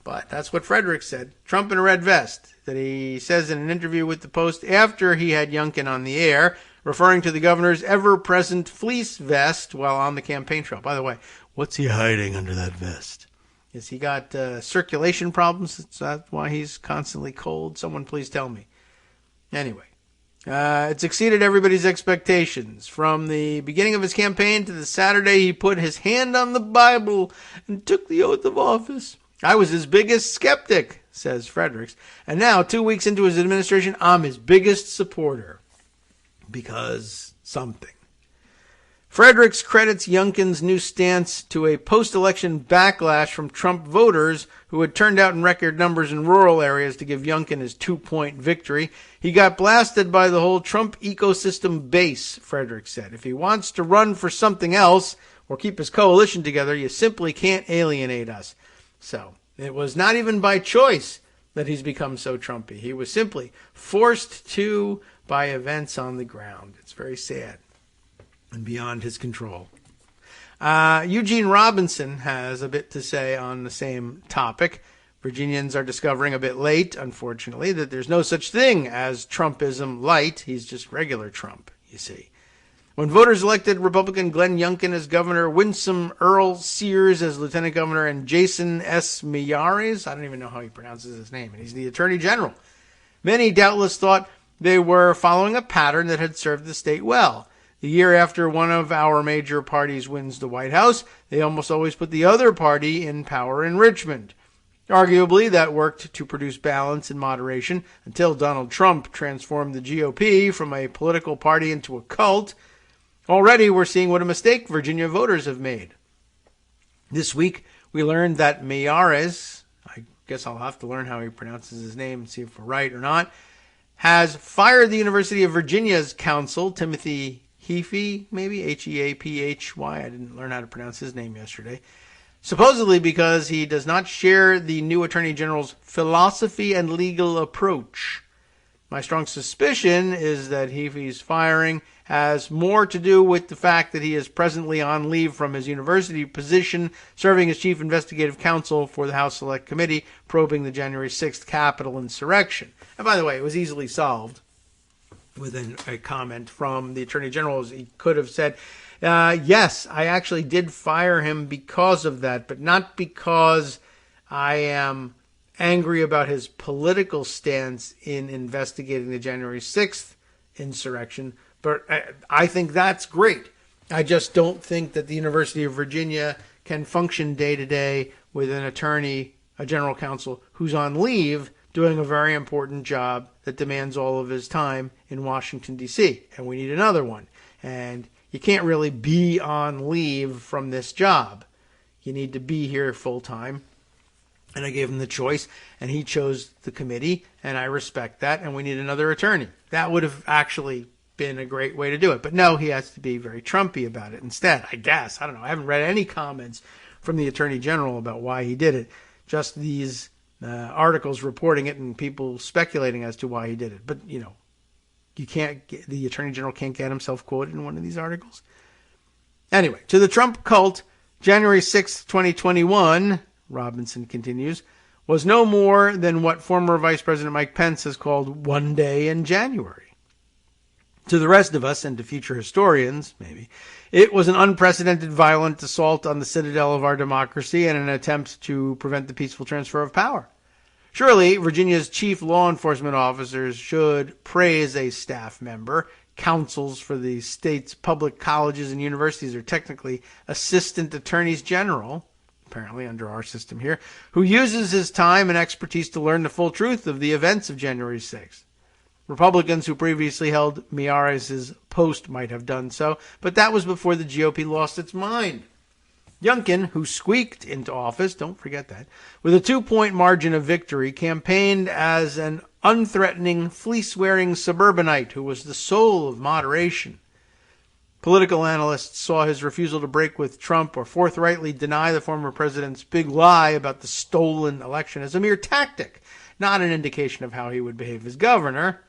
But that's what Fredericks said. Trump in a red vest. That he says in an interview with the Post after he had Youngkin on the air, referring to the governor's ever-present fleece vest while on the campaign trail. By the way, what's he hiding under that vest? Has he got circulation problems? Is that why he's constantly cold? Someone please tell me. Anyway, it's exceeded everybody's expectations. From the beginning of his campaign to the Saturday he put his hand on the Bible and took the oath of office. I was his biggest skeptic, says Fredericks. And now, 2 weeks into his administration, I'm his biggest supporter. Because something. Fredericks credits Youngkin's new stance to a post-election backlash from Trump voters who had turned out in record numbers in rural areas to give Youngkin his 2-point victory. He got blasted by the whole Trump ecosystem base, Fredericks said. If he wants to run for something else or keep his coalition together, you simply can't alienate us. So, it was not even by choice that he's become so Trumpy. He was simply forced to by events on the ground. It's very sad and beyond his control. Eugene Robinson has a bit to say on the same topic. Virginians are discovering a bit late, unfortunately, that there's no such thing as Trumpism light. He's just regular Trump, you see. When voters elected Republican Glenn Youngkin as governor, Winsome Earl Sears as lieutenant governor, and Jason S. Miyares, I don't even know how he pronounces his name, and he's the attorney general, many doubtless thought they were following a pattern that had served the state well. The year after one of our major parties wins the White House, they almost always put the other party in power in Richmond. Arguably, that worked to produce balance and moderation until Donald Trump transformed the GOP from a political party into a cult. Already, we're seeing what a mistake Virginia voters have made. This week, we learned that Miyares, I guess I'll have to learn how he pronounces his name and see if we're right or not, has fired the University of Virginia's counsel, Timothy Heaphy, maybe, Heaphy. I didn't learn how to pronounce his name yesterday. Supposedly because he does not share the new Attorney General's philosophy and legal approach. My strong suspicion is that Heaphy's firing has more to do with the fact that he is presently on leave from his university position, serving as chief investigative counsel for the House Select Committee, probing the January 6th Capitol insurrection. And by the way, it was easily solved within a comment from the Attorney General. He could have said, yes, I actually did fire him because of that, but not because I am angry about his political stance in investigating the January 6th insurrection, But I think that's great. I just don't think that the University of Virginia can function day to day with an attorney, a general counsel, who's on leave doing a very important job that demands all of his time in Washington, D.C. And we need another one. And you can't really be on leave from this job. You need to be here full time. And I gave him the choice, and he chose the committee, and I respect that, and we need another attorney. That would have actually been a great way to do it. But no, he has to be very Trumpy about it instead, I guess. I don't know. I haven't read any comments from the Attorney General about why he did it. Just these articles reporting it and people speculating as to why he did it. But, you know, the Attorney General can't get himself quoted in one of these articles. Anyway, to the Trump cult, January 6th, 2021, Robinson continues, was no more than what former Vice President Mike Pence has called one day in January. To the rest of us, and to future historians, maybe, it was an unprecedented violent assault on the citadel of our democracy and an attempt to prevent the peaceful transfer of power. Surely, Virginia's chief law enforcement officers should praise a staff member. Counsels for the state's public colleges and universities are technically assistant attorneys general, apparently under our system here, who uses his time and expertise to learn the full truth of the events of January 6th. Republicans who previously held Miyares' post might have done so, but that was before the GOP lost its mind. Youngkin, who squeaked into office, don't forget that, with a 2-point margin of victory, campaigned as an unthreatening, fleece-wearing suburbanite who was the soul of moderation. Political analysts saw his refusal to break with Trump or forthrightly deny the former president's big lie about the stolen election as a mere tactic, not an indication of how he would behave as governor.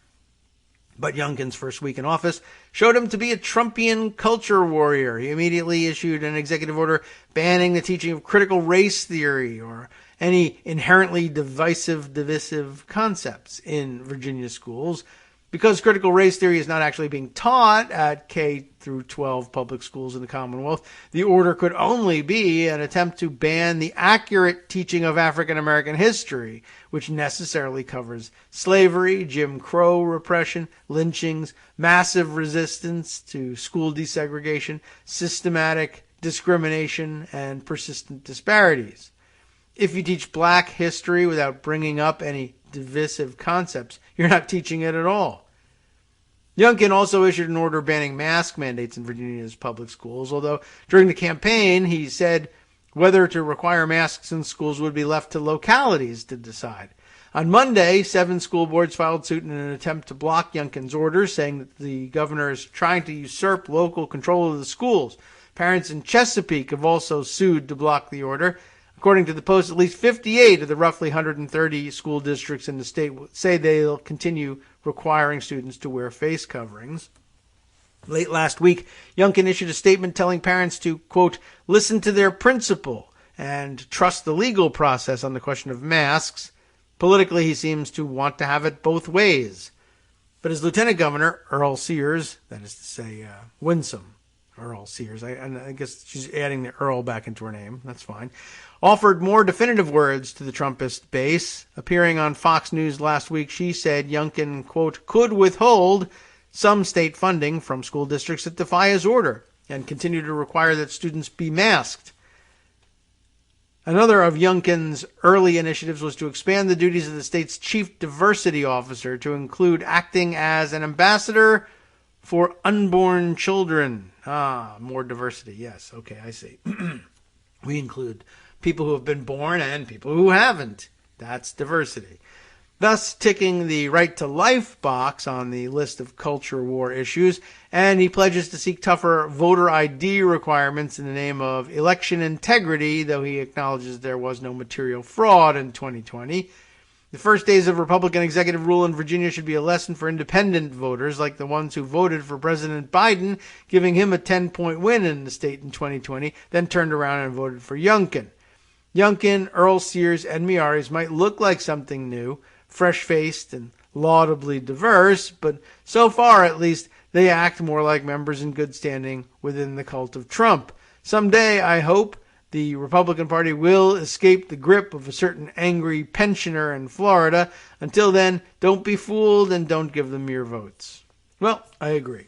But Youngkin's first week in office showed him to be a Trumpian culture warrior. He immediately issued an executive order banning the teaching of critical race theory or any inherently divisive concepts in Virginia schools. Because critical race theory is not actually being taught at K through 12 public schools in the Commonwealth, the order could only be an attempt to ban the accurate teaching of African American history, which necessarily covers slavery, Jim Crow repression, lynchings, massive resistance to school desegregation, systematic discrimination, and persistent disparities. If you teach black history without bringing up any divisive concepts, you're not teaching it at all. Youngkin also issued an order banning mask mandates in Virginia's public schools, although during the campaign he said whether to require masks in schools would be left to localities to decide. On Monday, 7 school boards filed suit in an attempt to block Youngkin's orders, saying that the governor is trying to usurp local control of the schools. Parents in Chesapeake have also sued to block the order. According to the Post, at least 58 of the roughly 130 school districts in the state say they'll continue requiring students to wear face coverings. Late last week, Youngkin issued a statement telling parents to, quote, listen to their principal and trust the legal process on the question of masks. Politically, he seems to want to have it both ways. But his lieutenant governor, Earl Sears, that is to say, Winsome Earl Sears, I guess she's adding the Earl back into her name, that's fine, offered more definitive words to the Trumpist base. Appearing on Fox News last week, she said Youngkin, quote, could withhold some state funding from school districts that defy his order and continue to require that students be masked. Another of Youngkin's early initiatives was to expand the duties of the state's chief diversity officer to include acting as an ambassador for unborn children. More diversity. Yes. Okay, I see. We include people who have been born and people who haven't. That's diversity. Thus ticking the right to life box on the list of culture war issues, and he pledges to seek tougher voter ID requirements in the name of election integrity, though he acknowledges there was no material fraud in 2020. The first days of Republican executive rule in Virginia should be a lesson for independent voters, like the ones who voted for President Biden, giving him a 10-point win in the state in 2020, then turned around and voted for Youngkin. Youngkin, Earl Sears, and Miyares might look like something new, fresh-faced and laudably diverse, but so far, at least, they act more like members in good standing within the cult of Trump. Someday, I hope, the Republican Party will escape the grip of a certain angry pensioner in Florida. Until then, don't be fooled and don't give them your votes. Well, I agree.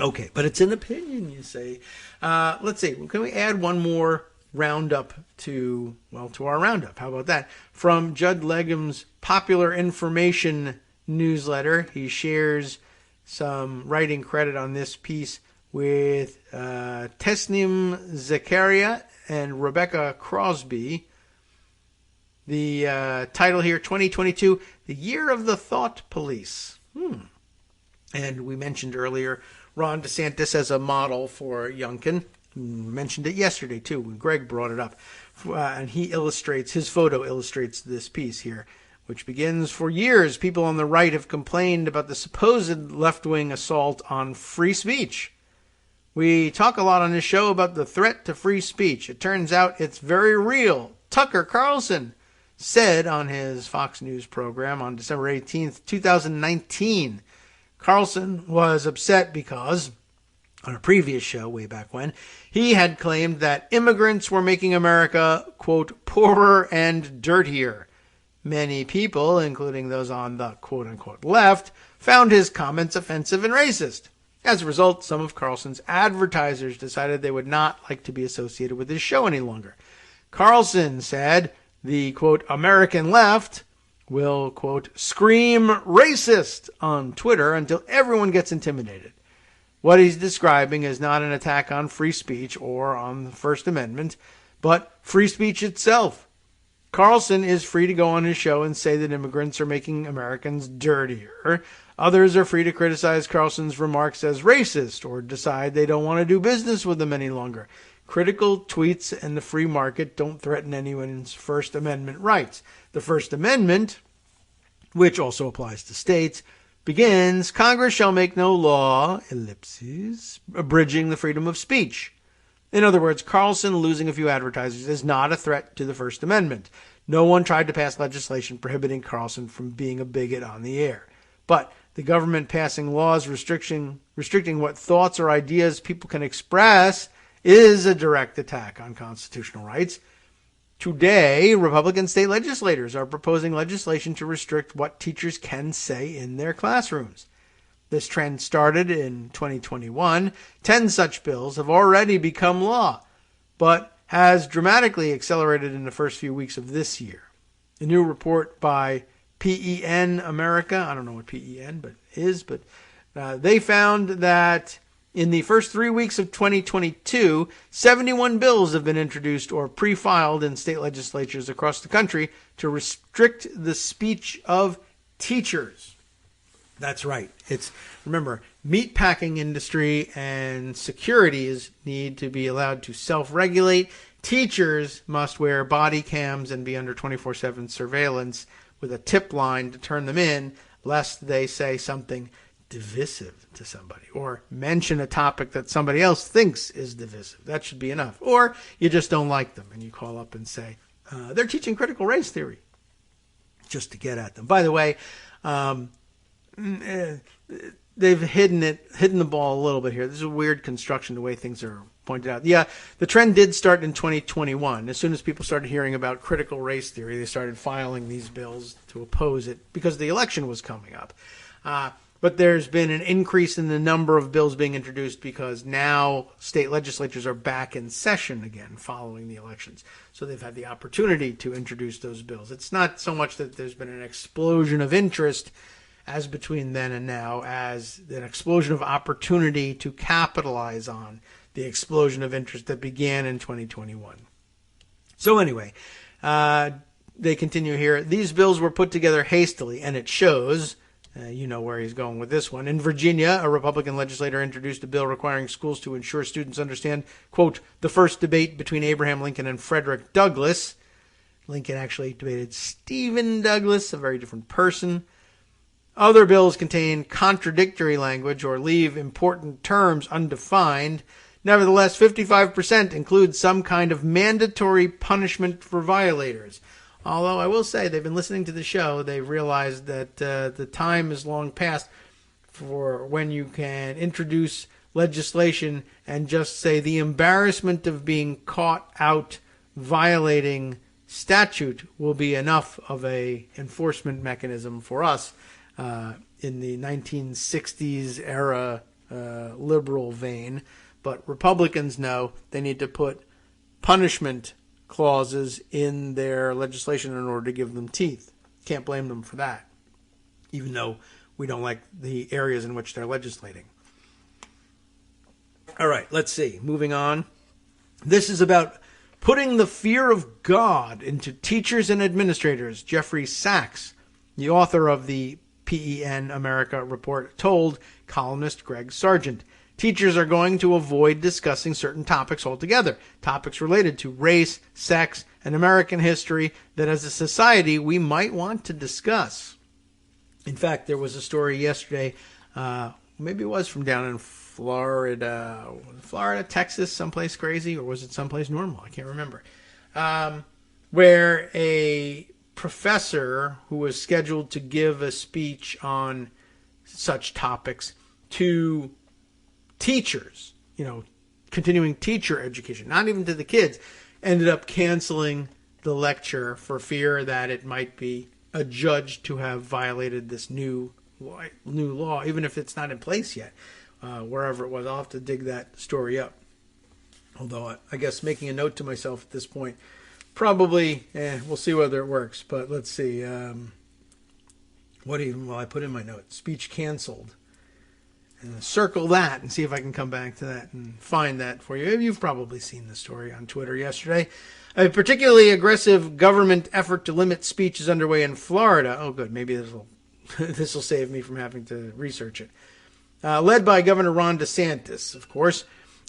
Okay, but it's an opinion, you say. Let's see. Can we add one more roundup to our roundup? How about that? From Judd Legum's Popular Information newsletter, he shares some writing credit on this piece with Tesnim Zakaria and Rebecca Crosby. The title here, 2022, The Year of the Thought Police. And we mentioned earlier Ron DeSantis as a model for Youngkin. We mentioned it yesterday, too, when Greg brought it up. And his photo illustrates this piece here, which begins, for years, people on the right have complained about the supposed left-wing assault on free speech. We talk a lot on this show about the threat to free speech. It turns out it's very real. Tucker Carlson said on his Fox News program on December 18th, 2019. Carlson was upset because, on a previous show way back when, he had claimed that immigrants were making America, quote, poorer and dirtier. Many people, including those on the quote-unquote left, found his comments offensive and racist. As a result, some of Carlson's advertisers decided they would not like to be associated with his show any longer. Carlson said the, quote, American left will, quote, scream racist on Twitter until everyone gets intimidated. What he's describing is not an attack on free speech or on the First Amendment, but free speech itself. Carlson is free to go on his show and say that immigrants are making Americans dirtier. Others are free to criticize Carlson's remarks as racist or decide they don't want to do business with him any longer. Critical tweets and the free market don't threaten anyone's First Amendment rights. The First Amendment, which also applies to states, begins, Congress shall make no law, ellipses, abridging the freedom of speech. In other words, Carlson losing a few advertisers is not a threat to the First Amendment. No one tried to pass legislation prohibiting Carlson from being a bigot on the air. But the government passing laws restricting what thoughts or ideas people can express is a direct attack on constitutional rights. Today, Republican state legislators are proposing legislation to restrict what teachers can say in their classrooms. This trend started in 2021. 10 such bills have already become law, but has dramatically accelerated in the first few weeks of this year. A new report by PEN America, I don't know what PEN is, but they found that in the first 3 weeks of 2022, 71 bills have been introduced or pre-filed in state legislatures across the country to restrict the speech of teachers. That's right. Remember, meatpacking industry and securities need to be allowed to self-regulate. Teachers must wear body cams and be under 24/7 surveillance with a tip line to turn them in, lest they say something divisive to somebody or mention a topic that somebody else thinks is divisive. That should be enough. Or you just don't like them and you call up and say, they're teaching critical race theory, just to get at them. By the way, they've hidden the ball a little bit here. This is a weird construction, the way things are pointed out. Yeah, the trend did start in 2021. As soon as people started hearing about critical race theory, they started filing these bills to oppose it because the election was coming up. But there's been an increase in the number of bills being introduced because now state legislatures are back in session again following the elections. So they've had the opportunity to introduce those bills. It's not so much that there's been an explosion of interest as between then and now as an explosion of opportunity to capitalize on the explosion of interest that began in 2021. So anyway, they continue here. These bills were put together hastily, and it shows. You know where he's going with this one. In Virginia, a Republican legislator introduced a bill requiring schools to ensure students understand, quote, the first debate between Abraham Lincoln and Frederick Douglass. Lincoln actually debated Stephen Douglas, a very different person. Other bills contain contradictory language or leave important terms undefined. Nevertheless, 55% include some kind of mandatory punishment for violators. Although I will say they've been listening to the show, they've realized that the time is long past for when you can introduce legislation and just say the embarrassment of being caught out violating statute will be enough of a enforcement mechanism for us in the 1960s era liberal vein. But Republicans know they need to put punishment clauses in their legislation in order to give them teeth. Can't blame them for that, even though we don't like the areas in which they're legislating. All right, let's see. Moving on. This is about putting the fear of God into teachers and administrators. Jeffrey Sachs, the author of the PEN America report, told columnist Greg Sargent, teachers are going to avoid discussing certain topics altogether, topics related to race, sex, and American history that as a society we might want to discuss. In fact, there was a story yesterday, maybe it was from down in Florida, Texas, someplace crazy, or was it someplace normal? I can't remember. Where a professor who was scheduled to give a speech on such topics to teachers, continuing teacher education, not even to the kids, ended up canceling the lecture for fear that it might be adjudged to have violated this new law, even if it's not in place yet, wherever it was. I'll have to dig that story up. Although I guess making a note to myself at this point, probably, we'll see whether it works. But let's see. I put in my note, speech canceled. And circle that and see if I can come back to that and find that for you. You've probably seen the story on Twitter yesterday. A particularly aggressive government effort to limit speech is underway in Florida. Oh, good. Maybe this will save me from having to research it. Led by Governor Ron DeSantis, of course.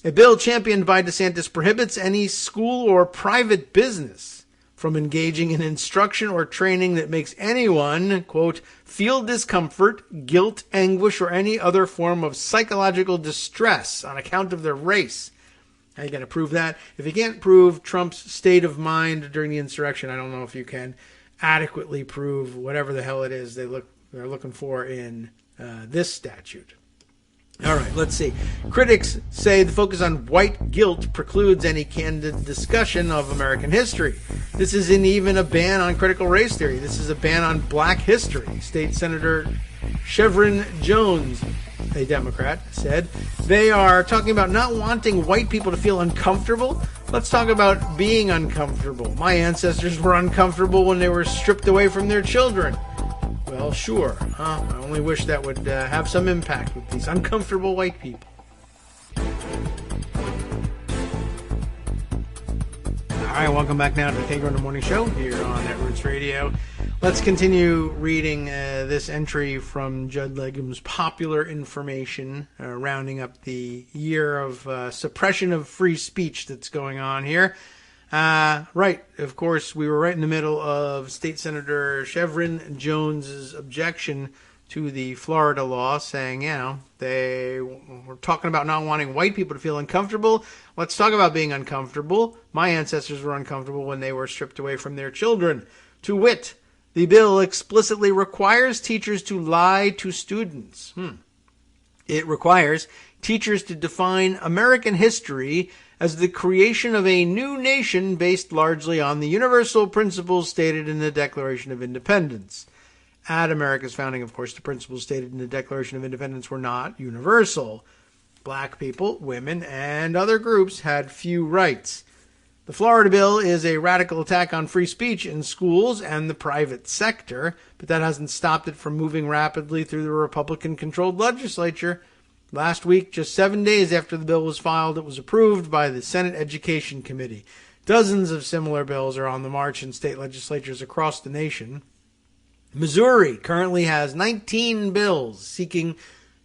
A bill championed by DeSantis prohibits any school or private business from engaging in instruction or training that makes anyone, quote, feel discomfort, guilt, anguish, or any other form of psychological distress on account of their race. How are you going to prove that? If you can't prove Trump's state of mind during the insurrection, I don't know if you can adequately prove whatever the hell it is they're looking for in this statute. All right, let's see. Critics say the focus on white guilt precludes any candid discussion of American history. This isn't even a ban on critical race theory. This is a ban on black history. State Senator Chevron Jones, a Democrat, said. They are talking about not wanting white people to feel uncomfortable. Let's talk about being uncomfortable. My ancestors were uncomfortable when they were stripped away from their children. Well, sure. I only wish that would have some impact with these uncomfortable white people. All right, welcome back now to the Kagro in the Morning Show here on Netroots Radio. Let's continue reading this entry from Judd Legum's Popular Information, rounding up the year of suppression of free speech that's going on here. Right, of course, we were right in the middle of State Senator Chevron Jones's objection to the Florida law, saying, they were talking about not wanting white people to feel uncomfortable. Let's talk about being uncomfortable. My ancestors were uncomfortable when they were stripped away from their children. To wit, the bill explicitly requires teachers to lie to students. It requires teachers to define American history as the creation of a new nation based largely on the universal principles stated in the Declaration of Independence. At America's founding, of course, the principles stated in the Declaration of Independence were not universal. Black people, women, and other groups had few rights. The Florida bill is a radical attack on free speech in schools and the private sector, but that hasn't stopped it from moving rapidly through the Republican-controlled legislature. Last week, just 7 days after the bill was filed, it was approved by the Senate Education Committee. Dozens of similar bills are on the march in state legislatures across the nation. Missouri currently has 19 bills seeking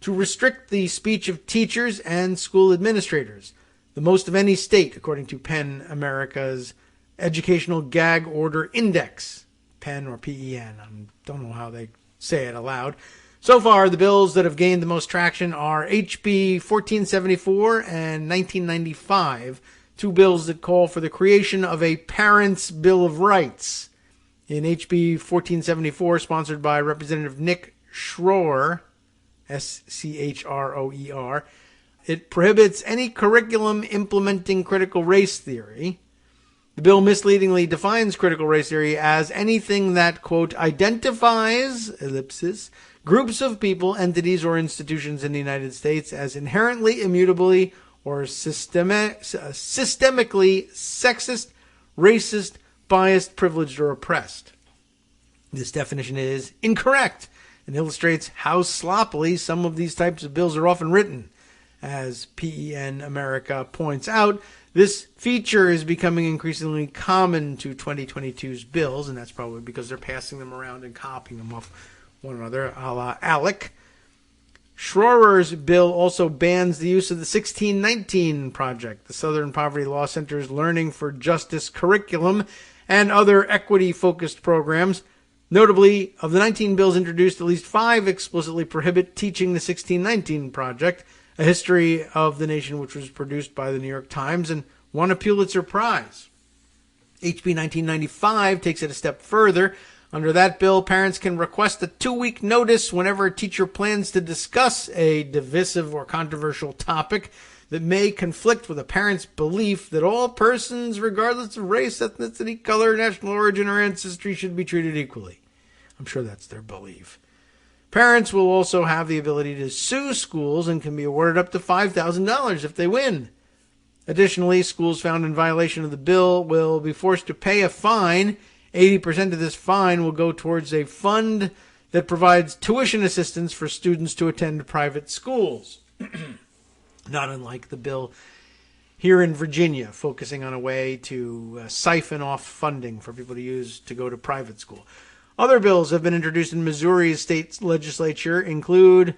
to restrict the speech of teachers and school administrators, the most of any state, according to PEN America's Educational Gag Order Index. PEN or PEN, I don't know how they say it aloud. So far, the bills that have gained the most traction are HB 1474 and 1995, two bills that call for the creation of a Parents' Bill of Rights. In HB 1474, sponsored by Representative Nick Schroer, S-C-H-R-O-E-R, it prohibits any curriculum implementing critical race theory. The bill misleadingly defines critical race theory as anything that, quote, identifies, ellipsis, groups of people, entities, or institutions in the United States as inherently, immutably, or systemically sexist, racist, biased, privileged, or oppressed. This definition is incorrect and illustrates how sloppily some of these types of bills are often written. As PEN America points out, this feature is becoming increasingly common to 2022's bills, and that's probably because they're passing them around and copying them off one another, a la ALEC. Schroer's bill also bans the use of the 1619 Project, the Southern Poverty Law Center's Learning for Justice curriculum, and other equity-focused programs. Notably, of the 19 bills introduced, at least 5 explicitly prohibit teaching the 1619 Project, a history of the nation which was produced by the New York Times and won a Pulitzer Prize. HB 1995 takes it a step further. Under that bill, parents can request a 2-week notice whenever a teacher plans to discuss a divisive or controversial topic that may conflict with a parent's belief that all persons, regardless of race, ethnicity, color, national origin, or ancestry, should be treated equally. I'm sure that's their belief. Parents will also have the ability to sue schools and can be awarded up to $5,000 if they win. Additionally, schools found in violation of the bill will be forced to pay a fine. 80% of this fine will go towards a fund that provides tuition assistance for students to attend private schools. Not unlike the bill here in Virginia, focusing on a way to siphon off funding for people to use to go to private school. Other bills have been introduced in Missouri's state legislature include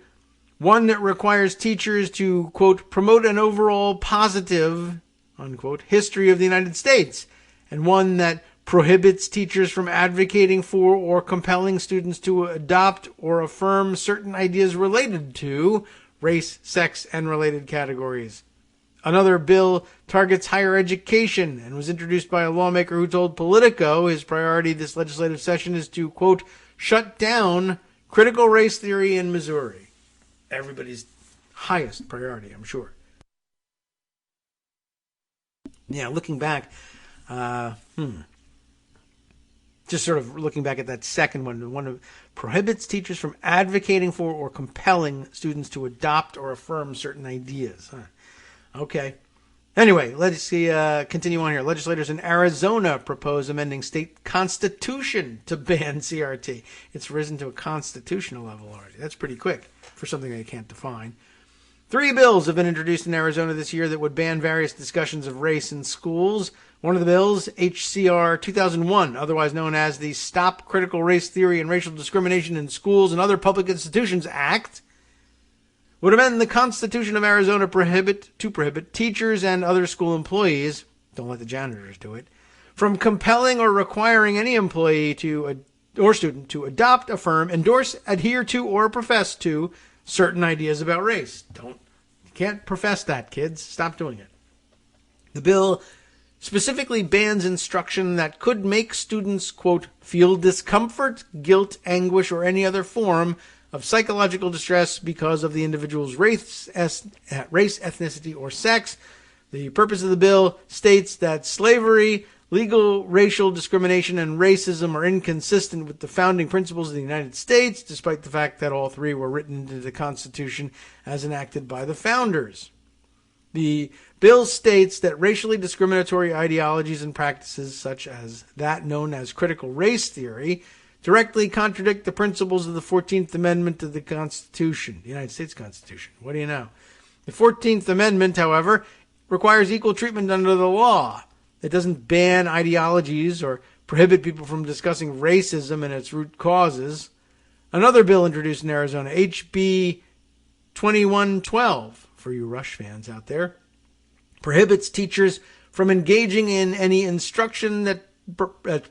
one that requires teachers to, quote, promote an overall positive, unquote, history of the United States, and one that prohibits teachers from advocating for or compelling students to adopt or affirm certain ideas related to race, sex, and related categories. Another bill targets higher education and was introduced by a lawmaker who told Politico his priority this legislative session is to, quote, shut down critical race theory in Missouri. Everybody's highest priority, I'm sure. Yeah, looking back, just sort of looking back at that second one, the one that prohibits teachers from advocating for or compelling students to adopt or affirm certain ideas. Okay. Anyway, let's see, continue on here. Legislators in Arizona propose amending state constitution to ban CRT. It's risen to a constitutional level already. That's pretty quick for something they can't define. 3 bills have been introduced in Arizona this year that would ban various discussions of race in schools. One of the bills, HCR 2001, otherwise known as the Stop Critical Race Theory and Racial Discrimination in Schools and Other Public Institutions Act, would amend the Constitution of Arizona to prohibit teachers and other school employees, don't let the janitors do it, from compelling or requiring any employee or student to adopt, affirm, endorse, adhere to, or profess to certain ideas about race. You can't profess that, kids. Stop doing it. The bill specifically bans instruction that could make students, quote, feel discomfort, guilt, anguish, or any other form of psychological distress because of the individual's race, ethnicity, or sex. The purpose of the bill states that slavery, legal racial discrimination, and racism are inconsistent with the founding principles of the United States, despite the fact that all 3 were written into the Constitution as enacted by the founders. The bill states that racially discriminatory ideologies and practices, such as that known as critical race theory, directly contradict the principles of the 14th Amendment to the Constitution, the United States Constitution. What do you know? The 14th Amendment, however, requires equal treatment under the law. It doesn't ban ideologies or prohibit people from discussing racism and its root causes. Another bill introduced in Arizona, HB 2112, for you Rush fans out there, prohibits teachers from engaging in any instruction that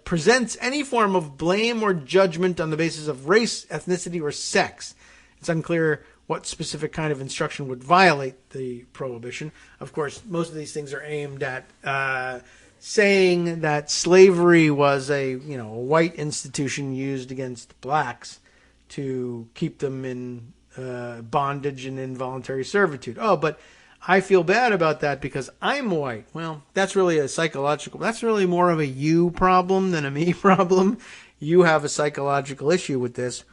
presents any form of blame or judgment on the basis of race, ethnicity, or sex. It's unclear what specific kind of instruction would violate the prohibition. Of course, most of these things are aimed at saying that slavery was a white institution used against blacks to keep them in bondage and involuntary servitude. Oh, but I feel bad about that because I'm white. Well, that's really that's really more of a you problem than a me problem. You have a psychological issue with this.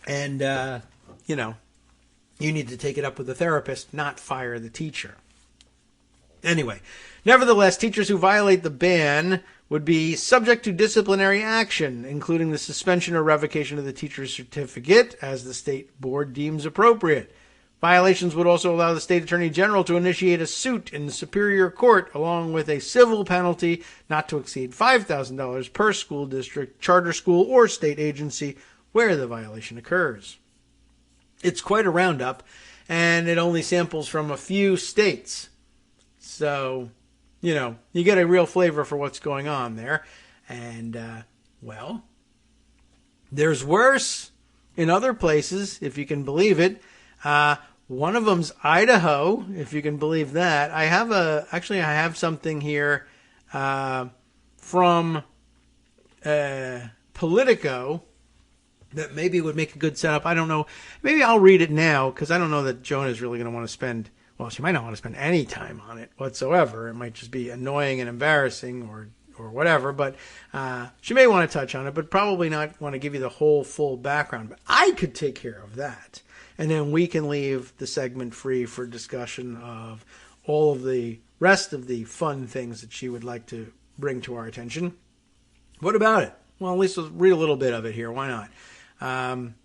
And, you need to take it up with the therapist, not fire the teacher. Anyway, nevertheless, teachers who violate the ban would be subject to disciplinary action, including the suspension or revocation of the teacher's certificate, as the state board deems appropriate. Violations would also allow the state attorney general to initiate a suit in the Superior Court, along with a civil penalty not to exceed $5,000 per school district, charter school, or state agency where the violation occurs. It's quite a roundup, and it only samples from a few states. So, you get a real flavor for what's going on there. And, there's worse in other places, if you can believe it. One of them's Idaho, if you can believe that. I have something here from Politico that maybe would make a good setup. I don't know. Maybe I'll read it now, because I don't know that Joan is really going to want to spend, she might not want to spend any time on it whatsoever. It might just be annoying and embarrassing or whatever, but she may want to touch on it, but probably not want to give you the whole full background. But I could take care of that. And then we can leave the segment free for discussion of all of the rest of the fun things that she would like to bring to our attention. What about it? Well, at least we'll read a little bit of it here. Why not? And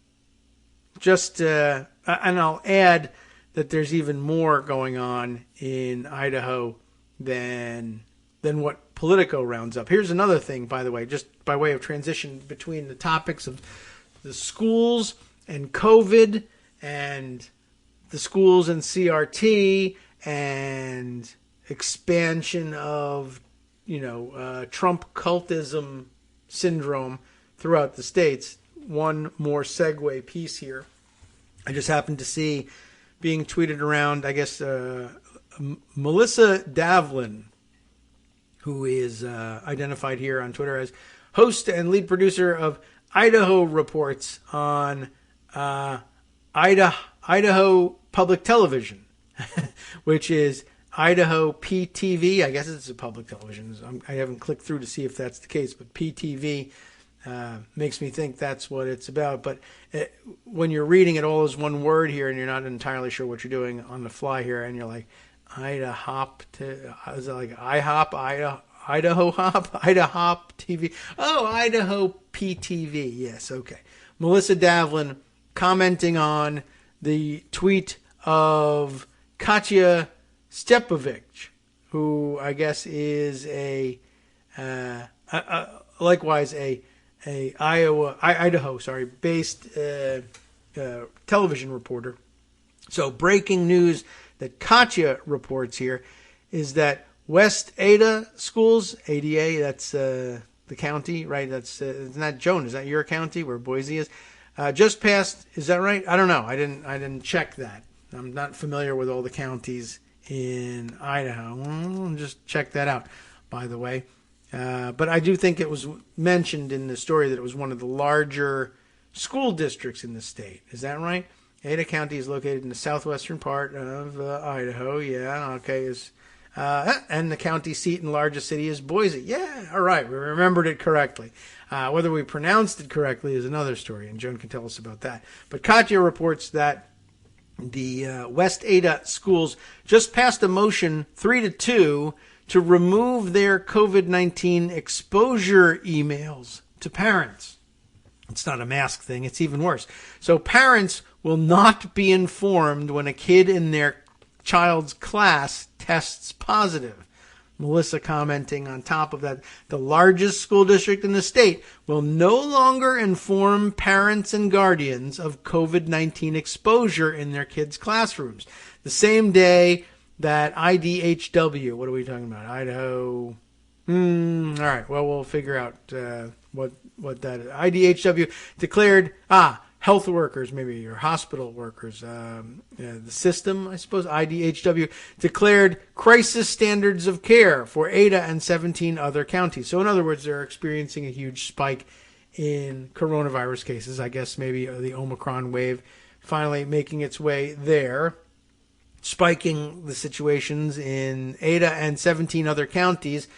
I'll add that there's even more going on in Idaho than what Politico rounds up. Here's another thing, by the way, just by way of transition between the topics of the schools and COVID and the schools and CRT and expansion of, Trump cultism syndrome throughout the states. One more segue piece here. I just happened to see being tweeted around, I guess, Melissa Davlin, who is identified here on Twitter as host and lead producer of Idaho Reports on Idaho Public Television, which is Idaho PTV. I guess it's a public television. I haven't clicked through to see if that's the case, but PTV makes me think that's what it's about. But when you're reading it all as one word here and you're not entirely sure what you're doing on the fly here, and you're like, Idaho TV. Oh, Idaho PTV. Yes, okay. Melissa Davlin commenting on the tweet of Katya Stepovich, who I guess is likewise a Idaho based television reporter. So breaking news that Katya reports here is that West Ada schools, ADA, that's the county, right? That's isn't that Joan? Is that your county where Boise is? Just passed. Is that right? I don't know. I didn't check that. I'm not familiar with all the counties in Idaho. Well, just check that out, by the way. But I do think it was mentioned in the story that it was one of the larger school districts in the state. Is that right? Ada County is located in the southwestern part of Idaho. Yeah, okay. And the county seat and largest city is Boise. Yeah, all right. We remembered it correctly. Whether we pronounced it correctly is another story, and Joan can tell us about that. But Katya reports that the West Ada schools just passed a motion 3-2 to remove their COVID-19 exposure emails to parents. It's not a mask thing. It's even worse. So parents will not be informed when a kid in their child's class tests positive. Melissa commenting on top of that, the largest school district in the state will no longer inform parents and guardians of COVID-19 exposure in their kids' classrooms. The same day that IDHW, what are we talking about? Idaho. All right. Well, we'll figure out what that is. IDHW declared, health workers, maybe, or hospital workers, the system, I suppose, IDHW, declared crisis standards of care for Ada and 17 other counties. So in other words, they're experiencing a huge spike in coronavirus cases. I guess maybe the Omicron wave finally making its way there. spiking the situations in Ada and 17 other counties.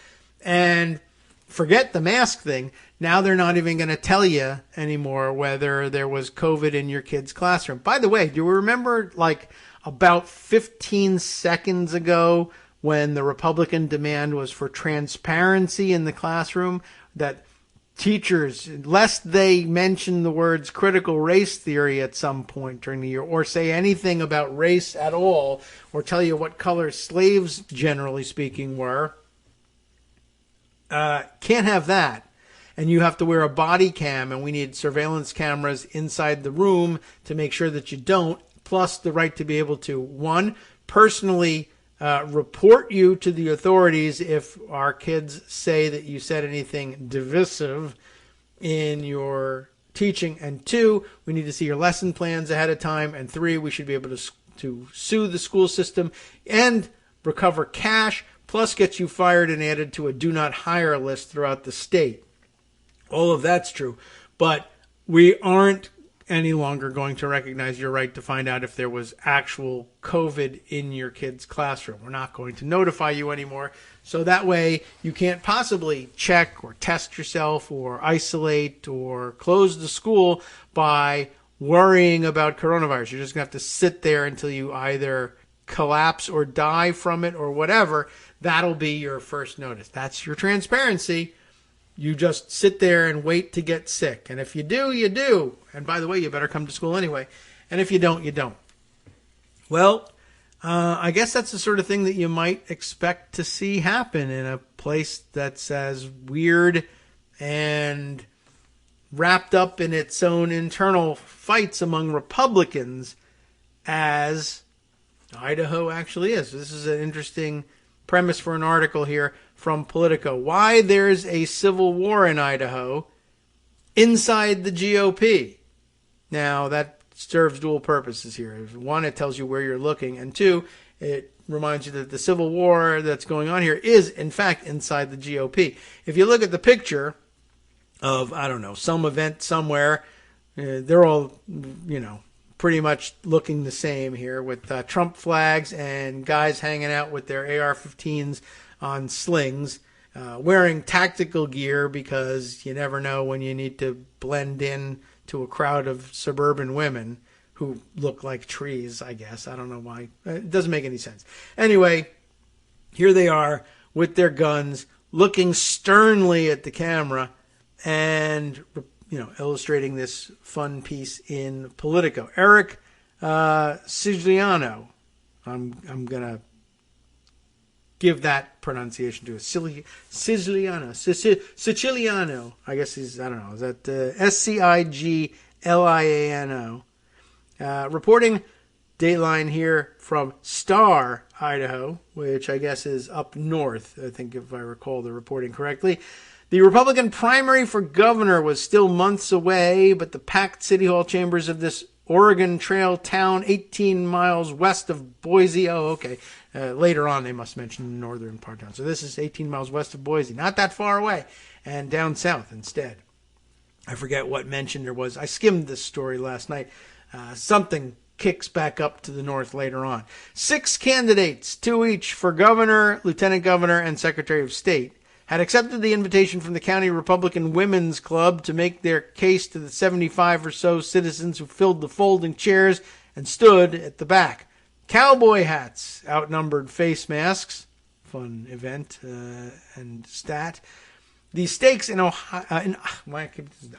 And forget the mask thing. Now they're not even going to tell you anymore whether there was COVID in your kid's classroom. By the way, do you remember like about 15 seconds ago when the Republican demand was for transparency in the classroom, that teachers, lest they mention the words critical race theory at some point during the year or say anything about race at all or tell you what color slaves, generally speaking, were, can't have that. And you have to wear a body cam, and we need surveillance cameras inside the room to make sure that you don't, plus the right to be able to, one, personally report you to the authorities if our kids say that you said anything divisive in your teaching, and two, we need to see your lesson plans ahead of time, and three, we should be able to sue the school system and recover cash, plus get you fired and added to a do not hire list throughout the state. All of that's true, but we aren't any longer going to recognize your right to find out if there was actual COVID in your kid's classroom. We're not going to notify you anymore. So that way you can't possibly check or test yourself or isolate or close the school by worrying about coronavirus. You're just going to have to sit there until you either collapse or die from it or whatever. That'll be your first notice. That's your transparency. You just sit there and wait to get sick. And if you do, you do. And by the way, you better come to school anyway. And if you don't, you don't. Well, I guess that's the sort of thing that you might expect to see happen in a place that's as weird and wrapped up in its own internal fights among Republicans as Idaho actually is. This is an interesting premise for an article here from Politico. Why there's a civil war in Idaho inside the GOP. Now, that serves dual purposes here. One, it tells you where you're looking, and two, it reminds you that the civil war that's going on here is, in fact, inside the GOP. If you look at the picture of, I don't know, some event somewhere, they're all, pretty much looking the same here with Trump flags and guys hanging out with their AR-15s on slings, wearing tactical gear because you never know when you need to blend in to a crowd of suburban women who look like trees, I guess. I don't know why. It doesn't make any sense. Anyway, here they are with their guns, looking sternly at the camera and, illustrating this fun piece in Politico. Eric Siciliano, I'm going to give that pronunciation to it. Siciliano. I guess he's, I don't know, is that Scigliano. Reporting Dateline here from Star, Idaho, which I guess is up north, I think, if I recall the reporting correctly. The Republican primary for governor was still months away, but the packed City Hall chambers of this Oregon Trail town 18 miles west of Boise. Oh, okay. Later on, they must mention the northern part of town. So this is 18 miles west of Boise, not that far away, and down south instead. I forget what mention there was. I skimmed this story last night. Something kicks back up to the north later on. 6 candidates, 2 each for governor, lieutenant governor, and secretary of state, had accepted the invitation from the County Republican Women's Club to make their case to the 75 or so citizens who filled the folding chairs and stood at the back. Cowboy hats outnumbered face masks. Fun event and stat. The stakes in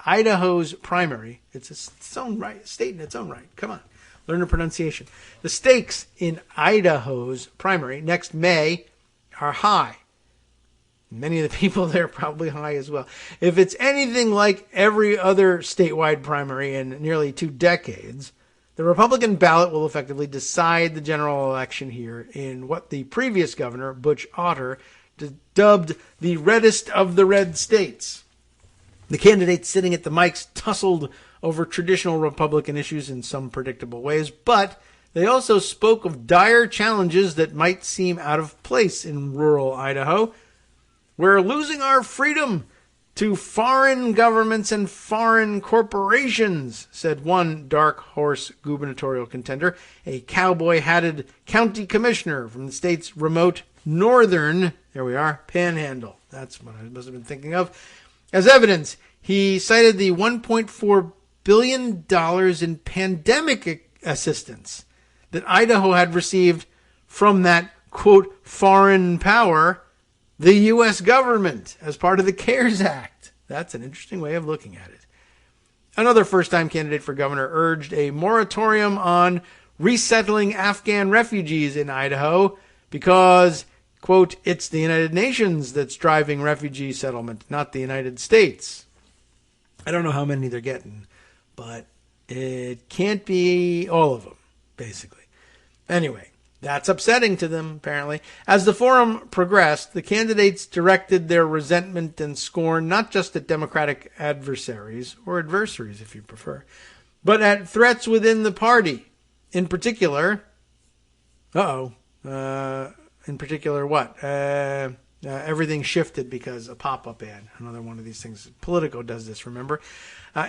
Idaho's primary, it's its own right, state in its own right. Come on, learn the pronunciation. The stakes in Idaho's primary next May are high. Many of the people there are probably high as well. If it's anything like every other statewide primary in nearly 2 decades, the Republican ballot will effectively decide the general election here in what the previous governor, Butch Otter, dubbed the reddest of the red states. The candidates sitting at the mics tussled over traditional Republican issues in some predictable ways, but they also spoke of dire challenges that might seem out of place in rural Idaho. We're losing our freedom, to foreign governments and foreign corporations, said one dark horse gubernatorial contender, a cowboy-hatted county commissioner from the state's remote northern, there we are, panhandle. That's what I must have been thinking of. As evidence, he cited the $1.4 billion in pandemic assistance that Idaho had received from that, quote, foreign power, the U.S. government, as part of the CARES Act. That's an interesting way of looking at it. Another first-time candidate for governor urged a moratorium on resettling Afghan refugees in Idaho because, quote, it's the United Nations that's driving refugee settlement, not the United States. I don't know how many they're getting, but it can't be all of them, basically. Anyway, that's upsetting to them, apparently. As the forum progressed, the candidates directed their resentment and scorn not just at Democratic adversaries, or adversaries if you prefer, but at threats within the party. In particular, what? Everything shifted because a pop-up ad. Another one of these things. Politico does this, remember?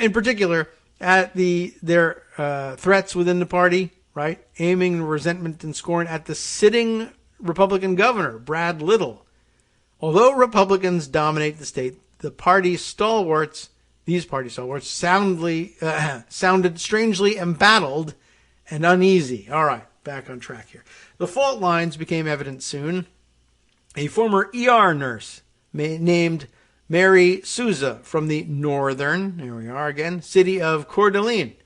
In particular, at their threats within the party, right? Aiming resentment and scorn at the sitting Republican governor, Brad Little. Although Republicans dominate the state, these party stalwarts, sounded strangely embattled and uneasy. All right, back on track here. The fault lines became evident soon. A former ER nurse named Mary Souza from the northern, there we are again, city of Coeur d'Alene,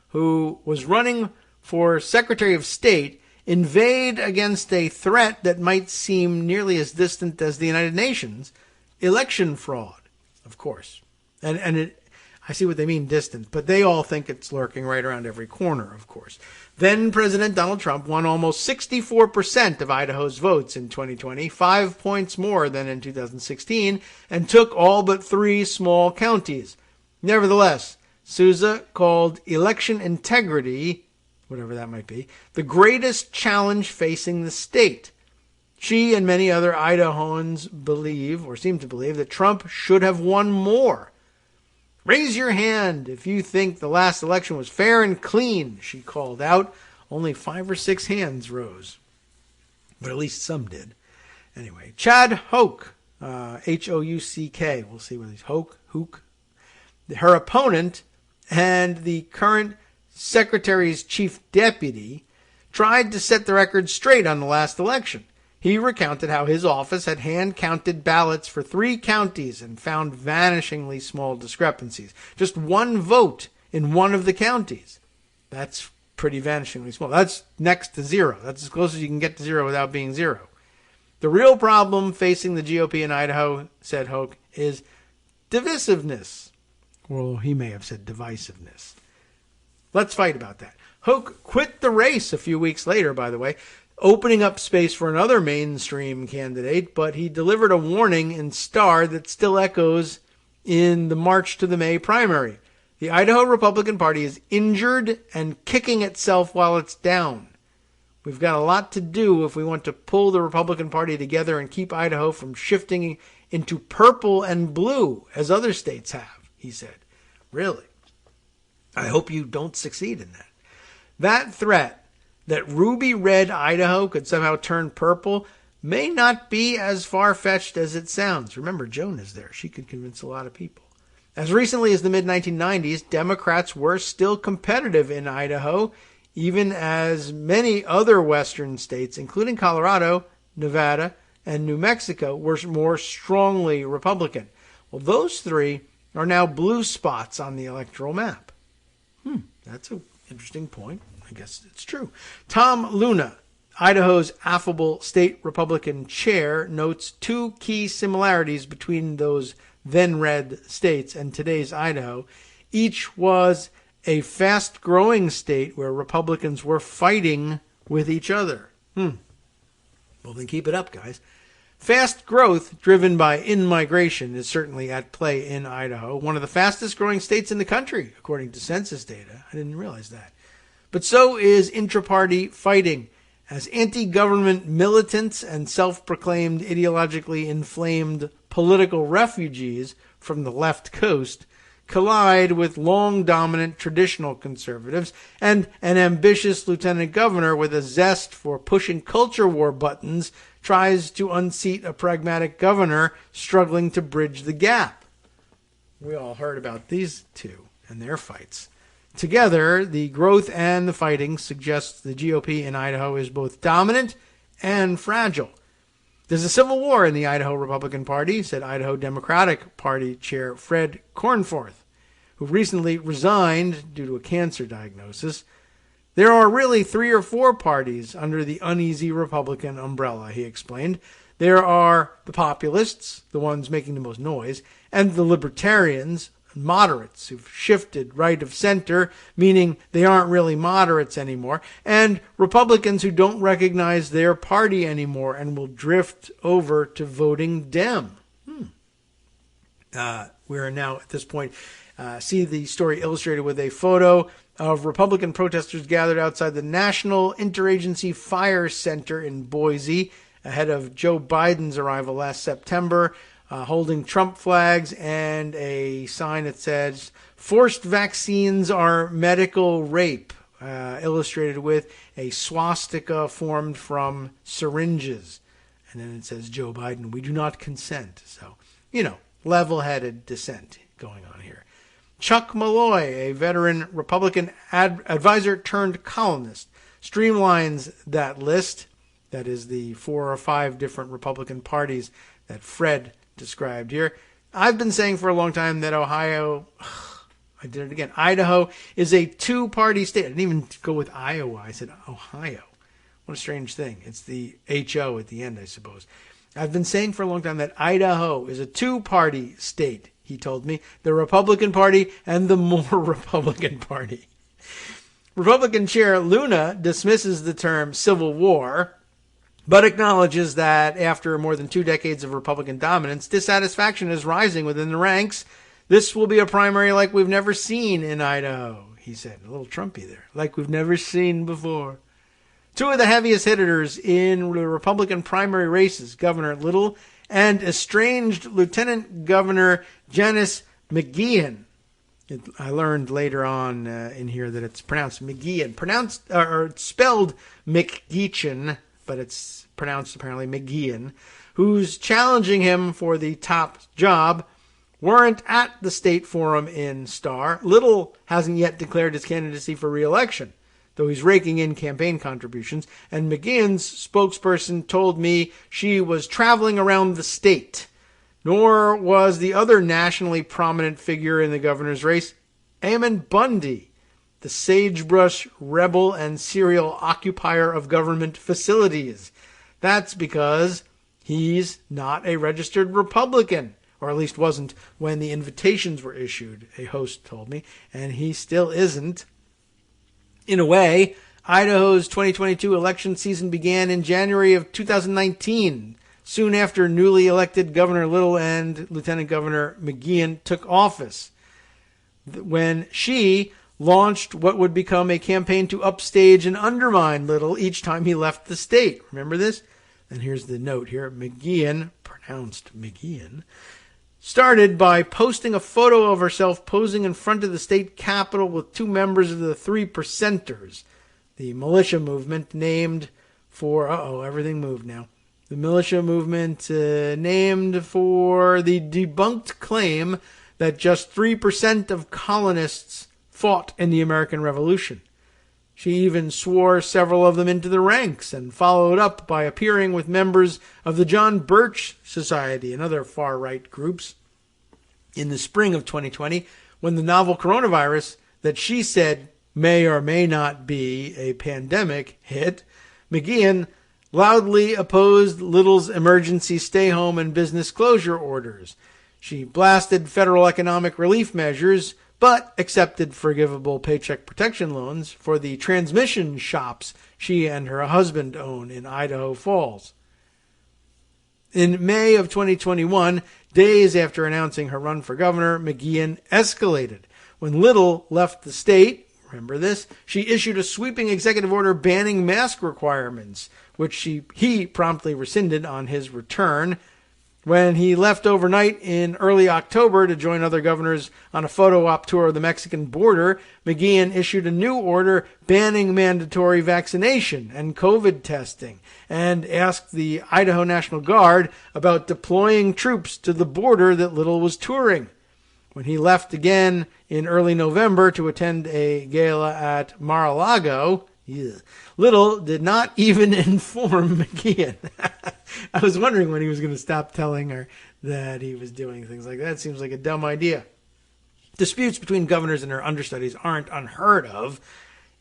who was running for Secretary of State, inveighed against a threat that might seem nearly as distant as the United Nations, election fraud, of course. I see what they mean distant, but they all think it's lurking right around every corner, of course. Then President Donald Trump won almost 64% of Idaho's votes in 2020, 5 points more than in 2016, and took all but 3 small counties. Nevertheless, Souza called election integrity, whatever that might be, the greatest challenge facing the state. She and many other Idahoans believe, or seem to believe, that Trump should have won more. Raise your hand if you think the last election was fair and clean, she called out. Only 5 or 6 hands rose. But at least some did. Anyway, Chad Hoke, H-O-U-C-K. We'll see what he's Hoke. Her opponent and the current Secretary's chief deputy tried to set the record straight on the last election. He recounted how his office had hand-counted ballots for 3 counties and found vanishingly small discrepancies. Just 1 vote in one of the counties. That's pretty vanishingly small. That's next to 0. That's as close as you can get to 0 without being 0. The real problem facing the GOP in Idaho, said Hoke, is divisiveness. Well, he may have said divisiveness. Let's fight about that. Hoke quit the race a few weeks later, by the way, opening up space for another mainstream candidate, but he delivered a warning in Star that still echoes in the March to the May primary. The Idaho Republican Party is injured and kicking itself while it's down. We've got a lot to do if we want to pull the Republican Party together and keep Idaho from shifting into purple and blue, as other states have, he said. Really? I hope you don't succeed in that. That threat that ruby red Idaho could somehow turn purple may not be as far-fetched as it sounds. Remember, Joan is there. She could convince a lot of people. As recently as the mid-1990s, Democrats were still competitive in Idaho, even as many other western states, including Colorado, Nevada, and New Mexico, were more strongly Republican. Well, those 3 are now blue spots on the electoral map. That's an interesting point. I guess it's true. Tom Luna, Idaho's affable state Republican chair, notes 2 key similarities between those then-red states and today's Idaho. Each was a fast-growing state where Republicans were fighting with each other. Well, then keep it up, guys. Fast growth driven by in-migration is certainly at play in Idaho, one of the fastest-growing states in the country, according to census data. I didn't realize that. But so is intra-party fighting, as anti-government militants and self-proclaimed ideologically inflamed political refugees from the left coast collide with long dominant traditional conservatives and an ambitious lieutenant governor with a zest for pushing culture war buttons tries to unseat a pragmatic governor struggling to bridge the gap. We all heard about these two and their fights. Together, the growth and the fighting suggests the GOP in Idaho is both dominant and fragile. There's a civil war in the Idaho Republican Party, said Idaho Democratic Party Chair Fred Cornforth, who recently resigned due to a cancer diagnosis. There are really 3 or 4 parties under the uneasy Republican umbrella, he explained. There are the populists, the ones making the most noise, and the libertarians, moderates who've shifted right of center, meaning they aren't really moderates anymore, and Republicans who don't recognize their party anymore and will drift over to voting Dem. We're now at this point, see the story illustrated with a photo of Republican protesters gathered outside the National Interagency Fire Center in Boise ahead of Joe Biden's arrival last September, holding Trump flags and a sign that says, "Forced vaccines are medical rape," illustrated with a swastika formed from syringes. And then it says, "Joe Biden, we do not consent." So, level-headed dissent going on here. Chuck Malloy, a veteran Republican advisor turned columnist, streamlines that list. That is the 4 or 5 different Republican parties that Fred described here. I've been saying for a long time that Idaho is a 2-party state. I didn't even go with Iowa. I said Ohio. What a strange thing. It's the H-O at the end, I suppose. I've been saying for a long time that Idaho is a 2-party state, he told me. The Republican Party and the more Republican Party. Republican Chair Luna dismisses the term civil war, but acknowledges that after more than 2 decades of Republican dominance, dissatisfaction is rising within the ranks. This will be a primary like we've never seen in Idaho, he said. A little Trumpy there. Like we've never seen before. 2 of the heaviest hitters in the Republican primary races, Governor Little and estranged Lieutenant Governor Janice McGeachin. I learned later on in here that it's pronounced McGeachin. It's spelled McGeachin, but it's pronounced apparently McGeachin, who's challenging him for the top job, weren't at the state forum in Star. Little hasn't yet declared his candidacy for re-election, though he's raking in campaign contributions, and McGeachin's spokesperson told me she was traveling around the state. Nor was the other nationally prominent figure in the governor's race, Ammon Bundy, the sagebrush rebel and serial occupier of government facilities. That's because he's not a registered Republican, or at least wasn't when the invitations were issued, a host told me, and he still isn't. In a way, Idaho's 2022 election season began in January of 2019, soon after newly elected Governor Little and Lieutenant Governor McGeachin took office, when she launched what would become a campaign to upstage and undermine Little each time he left the state. Remember this? And here's the note here. McGeachin, pronounced McGeachin, started by posting a photo of herself posing in front of the state capitol with 2 members of the 3 Percenters, the militia movement named for, everything moved now. The militia movement named for the debunked claim that just 3% of colonists fought in the American Revolution. She even swore several of them into the ranks and followed up by appearing with members of the John Birch Society and other far-right groups. In the spring of 2020, when the novel coronavirus that she said may or may not be a pandemic hit, McGeachin loudly opposed Little's emergency stay-home and business closure orders. She blasted federal economic relief measures, but accepted forgivable paycheck protection loans for the transmission shops she and her husband own in Idaho Falls. In May of 2021, days after announcing her run for governor, McGeachin escalated. When Little left the state, remember this, she issued a sweeping executive order banning mask requirements, which he promptly rescinded on his return. When he left overnight in early October to join other governors on a photo op tour of the Mexican border, McGeehan issued a new order banning mandatory vaccination and COVID testing and asked the Idaho National Guard about deploying troops to the border that Little was touring. When he left again in early November to attend a gala at Mar-a-Lago, Little did not even inform McGeehan. I was wondering when he was going to stop telling her that he was doing things like that. Seems like a dumb idea. Disputes between governors and their understudies aren't unheard of.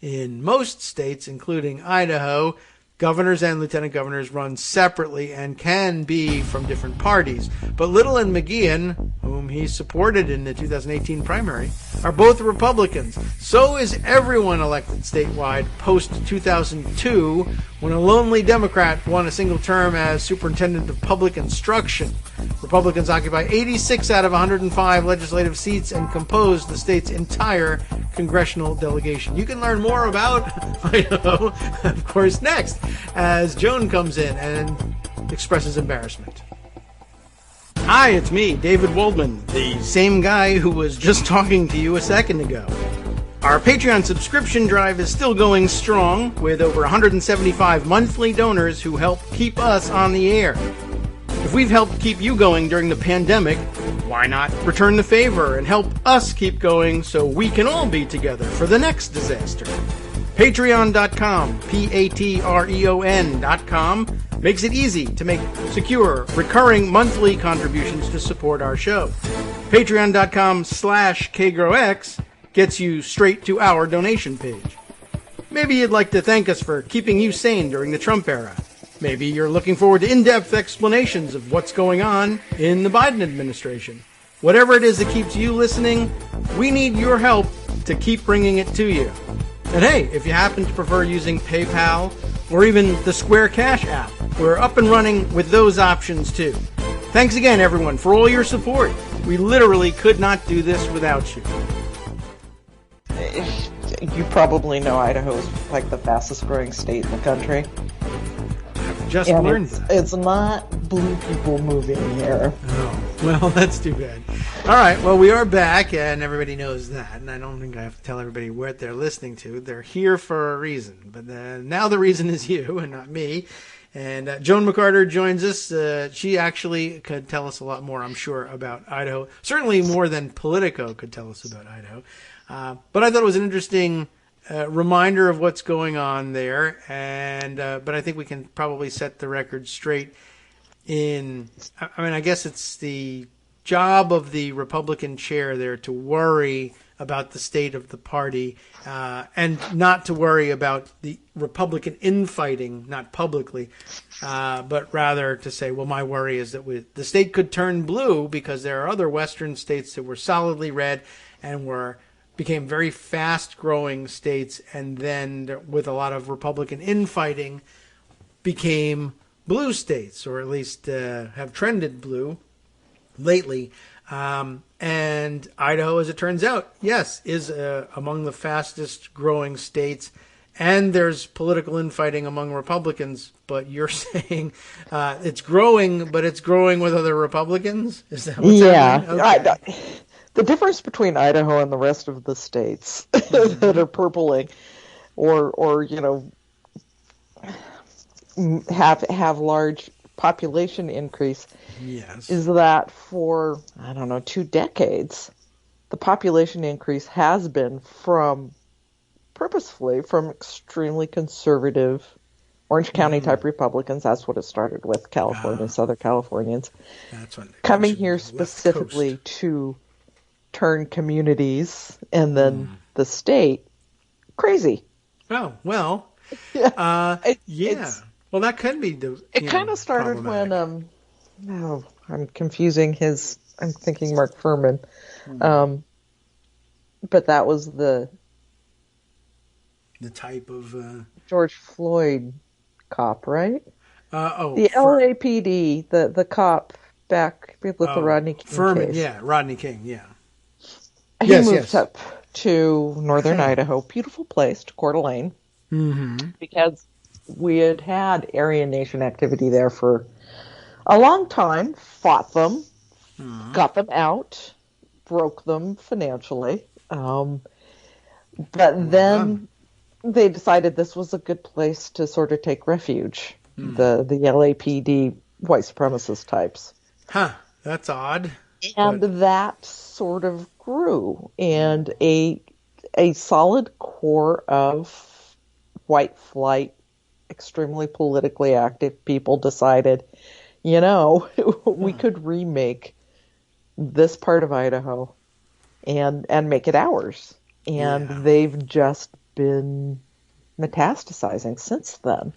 In most states, including Idaho, governors and lieutenant governors run separately and can be from different parties. But Little and McGeehan, whom he supported in the 2018 primary, are both Republicans. So is everyone elected statewide post-2002, when a lonely Democrat won a single term as superintendent of public instruction. Republicans occupy 86 out of 105 legislative seats and compose the state's entire congressional delegation. You can learn more about Idaho, of course, next, as Joan comes in and expresses embarrassment. Hi, it's me, David Waldman, the same guy who was just talking to you a second ago. Our Patreon subscription drive is still going strong, with over 175 monthly donors who help keep us on the air. If we've helped keep you going during the pandemic, why not return the favor and help us keep going so we can all be together for the next disaster? Patreon.com, Patreon.com, makes it easy to make secure, recurring monthly contributions to support our show. Patreon.com/KagroX gets you straight to our donation page. Maybe you'd like to thank us for keeping you sane during the Trump era. Maybe you're looking forward to in-depth explanations of what's going on in the Biden administration. Whatever it is that keeps you listening, we need your help to keep bringing it to you. And hey, if you happen to prefer using PayPal or even the Square Cash app, we're up and running with those options too. Thanks again, everyone, for all your support. We literally could not do this without you. You probably know Idaho is like the fastest growing state in the country. Just learned that. It's not blue people moving here. Oh, well, that's too bad. All right, well, we are back, and everybody knows that, and I don't think I have to tell everybody what they're listening to. They're here for a reason, but now the reason is you and not me. And Joan McCarter joins us. She actually could tell us a lot more, I'm sure, about Idaho. Certainly more than Politico could tell us about Idaho. But I thought it was an interesting reminder of what's going on there, and but I think we can probably set the record straight. I guess it's the job of the Republican chair there to worry about the state of the party and not to worry about the Republican infighting, not publicly, but rather to say, well, my worry is that the state could turn blue because there are other Western states that were solidly red and became very fast-growing states, and then with a lot of Republican infighting became blue states, or at least have trended blue lately. And Idaho, as it turns out, yes, is among the fastest-growing states, and there's political infighting among Republicans, but you're saying it's growing, but it's growing with other Republicans? Is that what's happening? Okay. The difference between Idaho and the rest of the states that are purpling or have large population increase is that for, 2 decades, the population increase has been purposefully from extremely conservative Orange County type Republicans. That's what it started with, California, Southern Californians. That's what coming here specifically to turn communities and then the state crazy. Oh, well. Yeah. Well, that could be it kind of started when I'm confusing I'm thinking Mark Furman. But that was the type of George Floyd cop, right? The LAPD, the cop back with the Rodney King Furman, case. yeah, Rodney King, yeah. He moved up to northern Idaho, beautiful place, to Coeur d'Alene, because we had Aryan Nation activity there for a long time, fought them, got them out, broke them financially. But then they decided this was a good place to sort of take refuge, the LAPD white supremacist types. Huh, that's odd. And that sort of grew, and a solid core of white flight, extremely politically active people decided, we could remake this part of Idaho and make it ours. And they've just been metastasizing since then.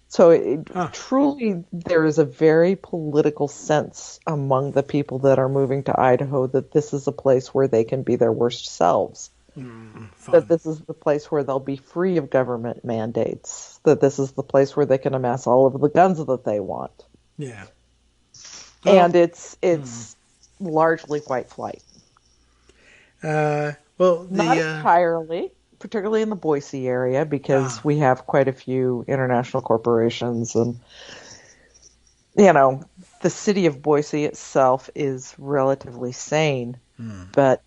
So truly, there is a very political sense among the people that are moving to Idaho that this is a place where they can be their worst selves. That this is the place where they'll be free of government mandates. That this is the place where they can amass all of the guns that they want. Yeah. And it's largely white flight. Not entirely, particularly in the Boise area, because we have quite a few international corporations, and the city of Boise itself is relatively sane. But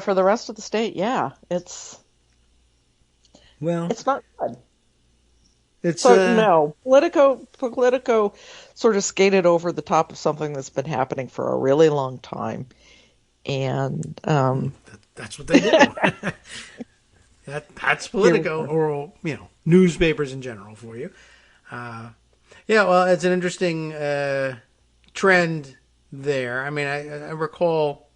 for the rest of the state, it's not good. Politico sort of skated over the top of something that's been happening for a really long time. And that's what they do. That's Politico, or newspapers in general for you. It's an interesting trend there. I mean, I recall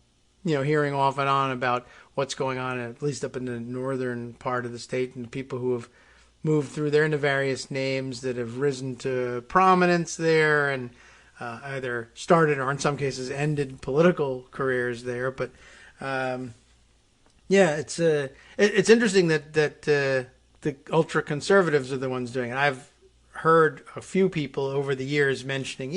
hearing off and on about what's going on, at least up in the northern part of the state, and the people who have moved through there, and the various names that have risen to prominence there, and either started or in some cases ended political careers there. But it's interesting that the ultra conservatives are the ones doing it. I've heard a few people over the years mentioning,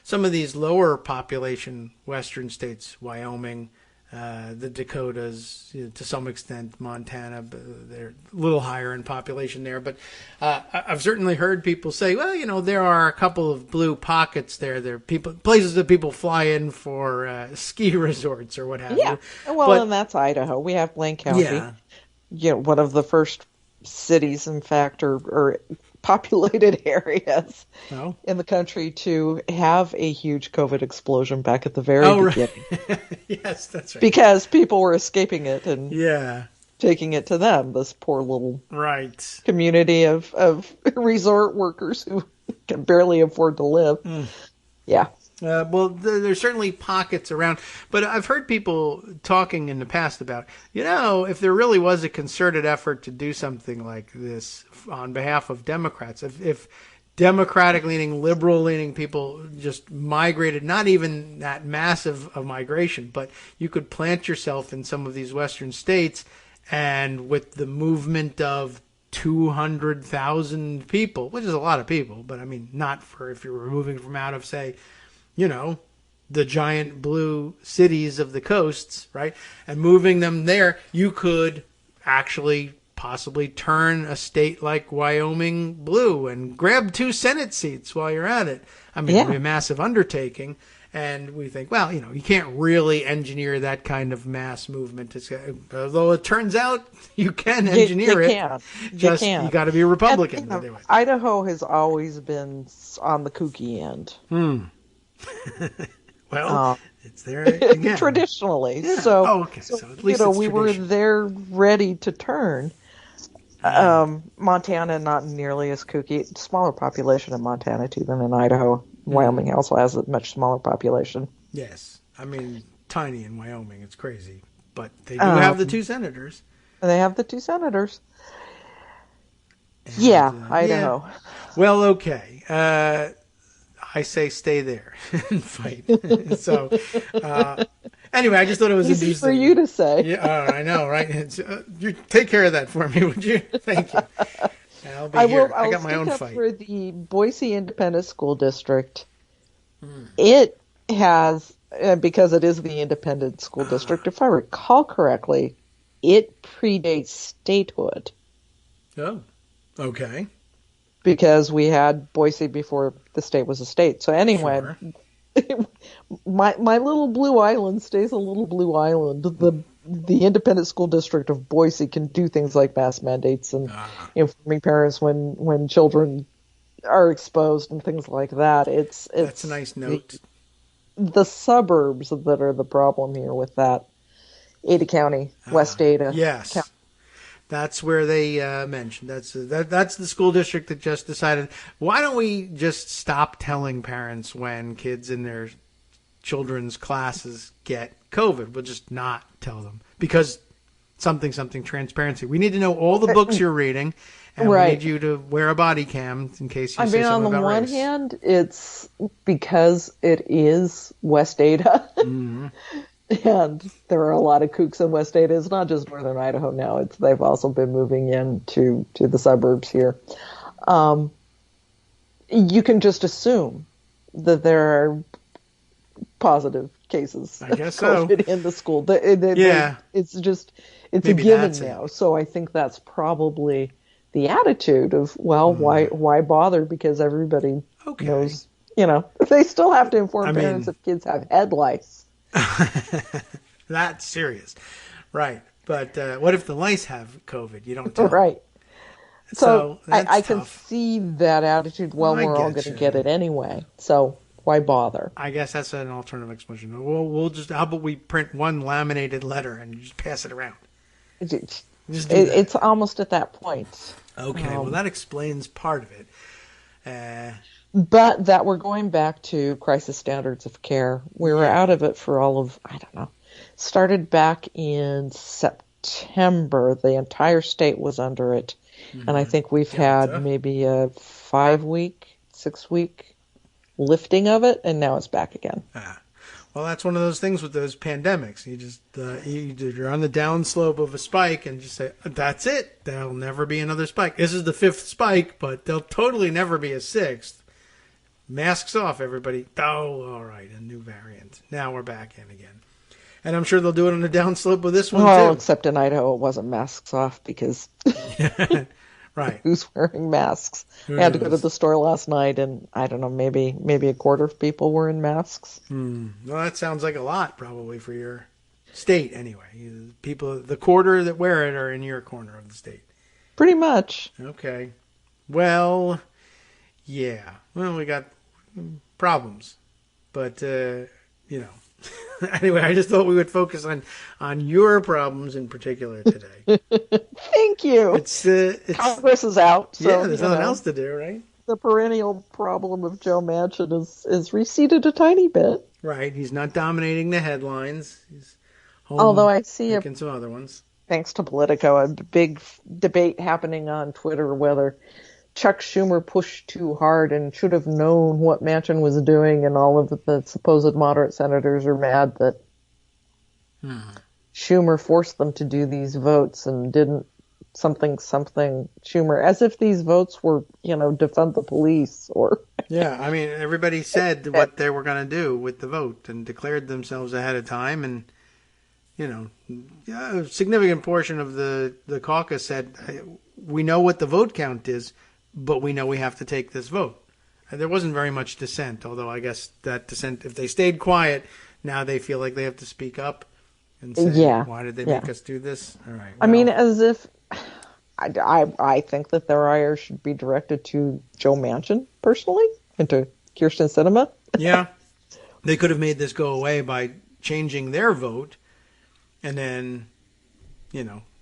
some of these lower population western states, Wyoming, the Dakotas, to some extent Montana, they're a little higher in population there. But I've certainly heard people say, well, there are a couple of blue pockets there. There are places that people fly in for ski resorts or what have you. Well, and that's Idaho. We have Blaine County. Yeah. One of the first cities, in fact, or populated areas in the country to have a huge COVID explosion back at the very beginning. Right. Yes, that's right. Because people were escaping it and taking it to them, this poor little community of resort workers who can barely afford to live. Yeah. There's certainly pockets around, but I've heard people talking in the past about, if there really was a concerted effort to do something like this on behalf of Democrats, if Democratic-leaning, liberal-leaning people just migrated, not even that massive of migration, but you could plant yourself in some of these western states, and with the movement of 200,000 people, which is a lot of people, but I mean, not for if you're moving from out of, say, the giant blue cities of the coasts, right? And moving them there, you could actually possibly turn a state like Wyoming blue and grab 2 Senate seats while you're at it. I mean, it would be a massive undertaking. And we think, you can't really engineer that kind of mass movement. Although it turns out you can engineer it. You got to be a Republican to do it. Idaho has always been on the kooky end. It's there again. Traditionally. Yeah. So at least we were there ready to turn. Montana, not nearly as kooky. Smaller population in Montana, too, than in Idaho. Wyoming also has a much smaller population. Yes. I mean, tiny in Wyoming. It's crazy. But they do have the 2 senators. They have the 2 senators. And, Idaho. Yeah. Well, okay. I say stay there and fight. So, anyway, I just thought it was easy interesting for you to say. Yeah, I know, right? You take care of that for me, would you? Thank you. I'll be here. I got my own fight. For the Boise Independent School District, it has, because it is the independent school district, if I recall correctly, it predates statehood. Oh, okay. because we had Boise before the state was a state. So anyway, Sure. my little blue island stays a little blue island. The independent school district of Boise can do things like mask mandates and informing parents when children are exposed and things like that. That's a nice note. The suburbs that are the problem here with that. Ada County, West Ada. Yes. County. That's where they mentioned. That's the school district that just decided, why don't we just stop telling parents when kids in their children's classes get COVID? We'll just not tell them because something transparency. We need to know all the books you're reading, and we need you to wear a body cam in case you say something about race. On the one hand, it's because it is West Ada. Mm-hmm. And there are a lot of kooks in West Ada. It's not just northern Idaho now. They've also been moving in to the suburbs here. You can just assume that there are positive cases I guess of COVID in the school. It's Maybe a given now. So I think that's probably the attitude of, why bother? Because everybody knows, they still have to inform parents if kids have head lice. That's serious. Right. But what if the lice have COVID? You don't tell. Right. So I can tough. see that attitude. Well, we're all going to get it anyway. So why bother? I guess that's an alternative explanation. How about we print one laminated letter and just pass it around? It's almost at that point. Okay. Well, that explains part of it. But that we're going back to crisis standards of care. We were out of it for all of, started back in September. The entire state was under it. Mm-hmm. And I think we've had maybe a 5-week, 6-week lifting of it, and now it's back again. Well, that's one of those things with those pandemics. You just, you're on the downslope of a spike and just say, that's it. There'll never be another spike. This is the 5th spike, but there'll totally never be a 6th. Masks off, everybody. Oh, all right, a new variant. Now we're back in again. And I'm sure they'll do it on the downslope with this one, too. Except in Idaho, it wasn't masks off because right. Who's wearing masks? I had to go to the store last night, and I don't know, maybe a quarter of people were in masks. Well, that sounds like a lot, probably, for your state, anyway. The quarter that wear it are in your corner of the state. Pretty much. Okay. Well, yeah. Well, we got problems. But, anyway, I just thought we would focus on your problems in particular today. Thank you. It's Congress is out. So, there's nothing else to do, right? The perennial problem of Joe Manchin is receded a tiny bit. Right. He's not dominating the headlines. He's home. Although I see some other ones. Thanks to Politico, a big debate happening on Twitter whether Chuck Schumer pushed too hard and should have known what Manchin was doing, and all of the supposed moderate senators are mad that Schumer forced them to do these votes and didn't something Schumer, as if these votes were, defund the police or... Yeah, I mean, everybody said what they were going to do with the vote and declared themselves ahead of time, and, a significant portion of the caucus said, we know what the vote count is, but we know we have to take this vote. And there wasn't very much dissent, although I guess that dissent, if they stayed quiet, now they feel like they have to speak up and say, why did they make us do this? All right. Well, I mean, as if I think that their ire should be directed to Joe Manchin personally and to Kirsten Sinema. Yeah. They could have made this go away by changing their vote, and then,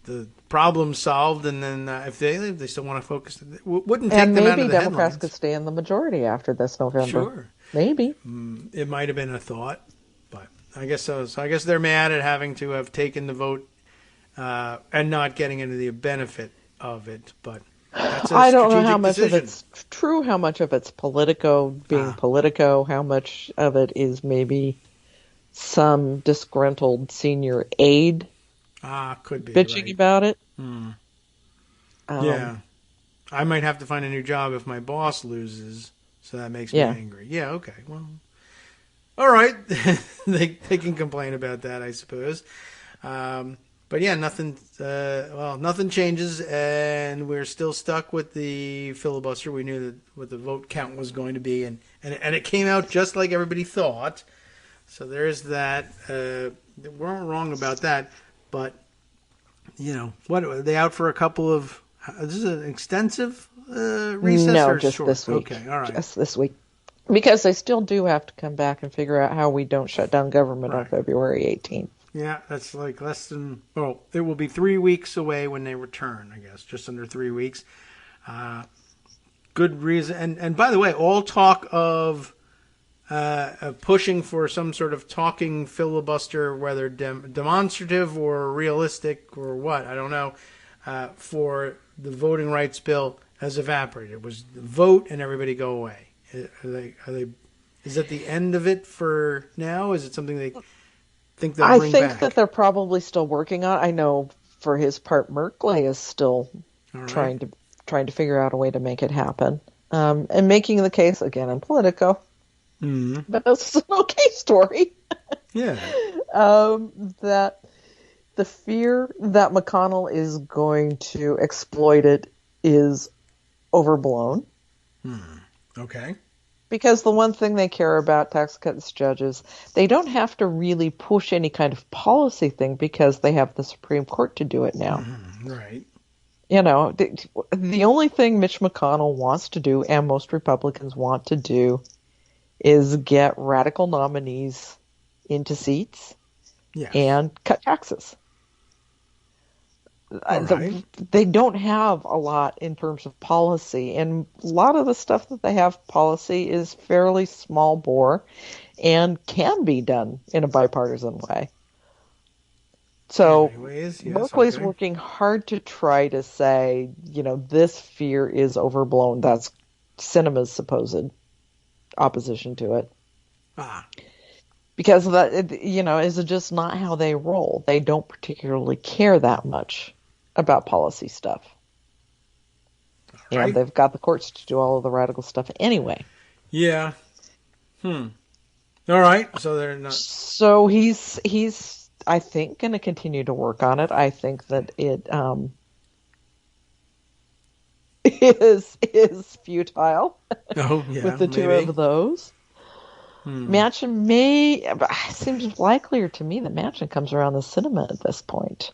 the problem solved, and then if they still want to focus, it wouldn't take them out of the headlines. And maybe Democrats could stay in the majority after this November. Sure. Maybe. It might have been a thought, but I guess so. So I guess they're mad at having to have taken the vote and not getting into the benefit of it, but that's a I don't know how strategic much decision. of it's true, how much of it's Politico being Politico, how much of it is maybe some disgruntled senior aide could be bitching right. about it. Yeah. I might have to find a new job if my boss loses, so that makes me angry. Yeah, okay. Well, all right. they can complain about that, I suppose. But yeah, nothing changes, and we're still stuck with the filibuster. We knew that what the vote count was going to be, and it came out just like everybody thought. So there's that. We weren't wrong about that, but what are they out for a couple of? This is an extensive recess. No, or just short? this week. Okay, all right, just this week, because they still do have to come back and figure out how we don't shut down government on February 18th. Yeah, that's like less than. Well, it will be 3 weeks away when they return. I guess just under 3 weeks. Good reason, and by the way, all talk of pushing for some sort of talking filibuster, whether demonstrative or realistic or what, I don't know, for the voting rights bill has evaporated. It was the vote and everybody go away. Are they? Is that the end of it for now? Is it something they think they'll bring back? I think that they're probably still working on it. I know for his part, Merkley is still trying to figure out a way to make it happen, and making the case again in Politico. Mm-hmm. But this is an okay story. Yeah. That the fear that McConnell is going to exploit it is overblown. Okay. Because the one thing they care about, tax cuts, judges, they don't have to really push any kind of policy thing because they have the Supreme Court to do it now. Right. The only thing Mitch McConnell wants to do, and most Republicans want to do, is get radical nominees into seats and cut taxes. They don't have a lot in terms of policy, and a lot of the stuff that they have policy is fairly small bore and can be done in a bipartisan way. So Berkeley's working hard to try to say, this fear is overblown. That's Sinema's supposed opposition to it. Because that, is just not how they roll. They don't particularly care that much about policy stuff. And they've got the courts to do all of the radical stuff anyway. Yeah. All right. So they're not. So he's I think going to continue to work on it. I think that it is futile. Oh, yeah, with the two of those. Manchin seems likelier to me that Manchin comes around the cinema at this point.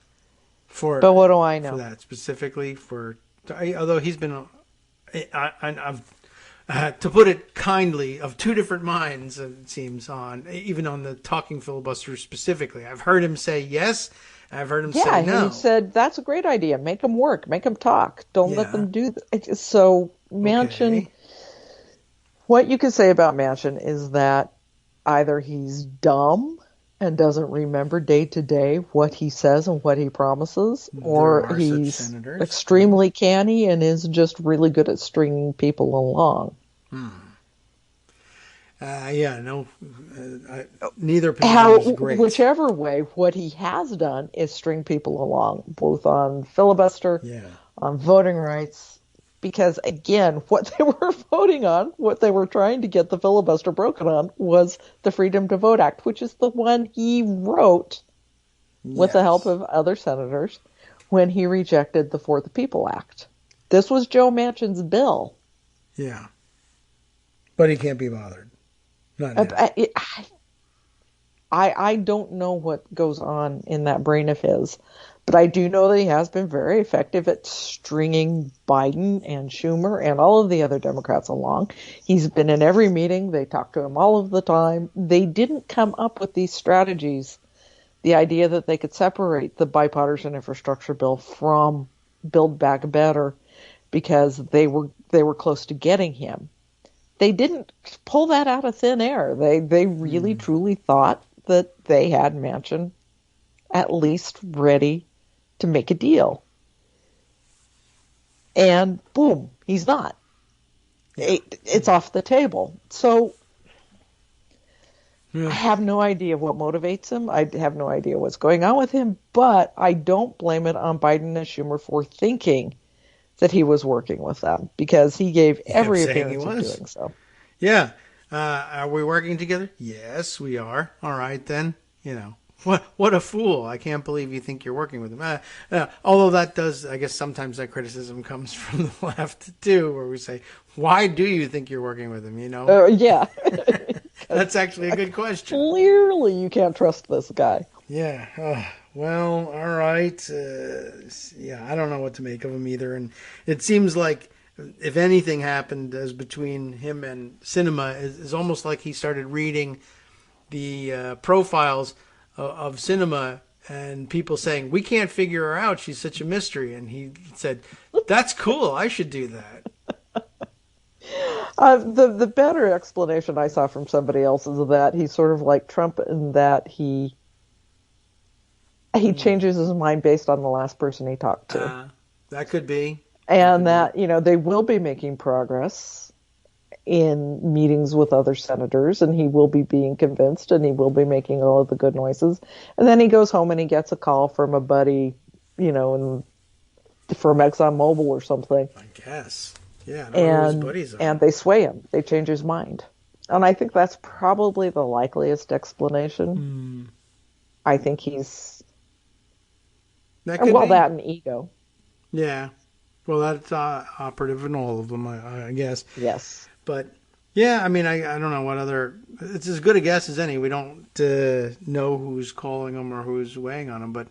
But what do I know? For that specifically, although he's been, I've to put it kindly, of two different minds. It seems even on the talking filibuster specifically. I've heard him say yes. I've heard him say no. Yeah, he said that's a great idea. Make them work. Make them talk. Don't let them do that. So Manchin. Okay. What you can say about Manchin is that either he's dumb and doesn't remember day to day what he says and what he promises, or he's extremely canny and is just really good at stringing people along. Neither position is great. Whichever way, what he has done is string people along, both on filibuster, on voting rights. Because, again, what they were voting on, what they were trying to get the filibuster broken on, was the Freedom to Vote Act, which is the one he wrote with the help of other senators when he rejected the For the People Act. This was Joe Manchin's bill. Yeah. But he can't be bothered. Not I don't know what goes on in that brain of his. But I do know that he has been very effective at stringing Biden and Schumer and all of the other Democrats along. He's been in every meeting. They talk to him all of the time. They didn't come up with these strategies, the idea that they could separate the bipartisan infrastructure bill from Build Back Better, because they were close to getting him. They didn't pull that out of thin air. They really truly thought that they had Manchin at least ready to make a deal. And boom, he's not. It's off the table. So I have no idea what motivates him. I have no idea what's going on with him, but I don't blame it on Biden and Schumer for thinking that he was working with them, because he gave every appearance of doing so. Yeah. Are we working together? Yes, we are. All right, then. what a fool. I can't believe you think you're working with him. Although that does, I guess sometimes that criticism comes from the left too, where we say, why do you think you're working with him? Yeah. That's actually a good question. Clearly you can't trust this guy. Yeah. Well, all right. I don't know what to make of him either. And it seems like if anything happened as between him and Sinema, is almost like he started reading the profiles of Sinema and people saying, we can't figure her out. She's such a mystery. And he said, that's cool. I should do that. The better explanation I saw from somebody else is that he's sort of like Trump in that he changes his mind based on the last person he talked to. That could be. And that, they will be making progress in meetings with other senators, and he will be being convinced, and he will be making all of the good noises. And then he goes home and he gets a call from a buddy, from ExxonMobil or something. I guess. Yeah, I don't know who his buddies are. And they sway him. They change his mind. And I think that's probably the likeliest explanation. I think he's... That could be. That and ego. Yeah. Well, that's operative in all of them, I guess. Yes. But, yeah, I mean, I don't know what other... It's as good a guess as any. We don't know who's calling him or who's weighing on him. But,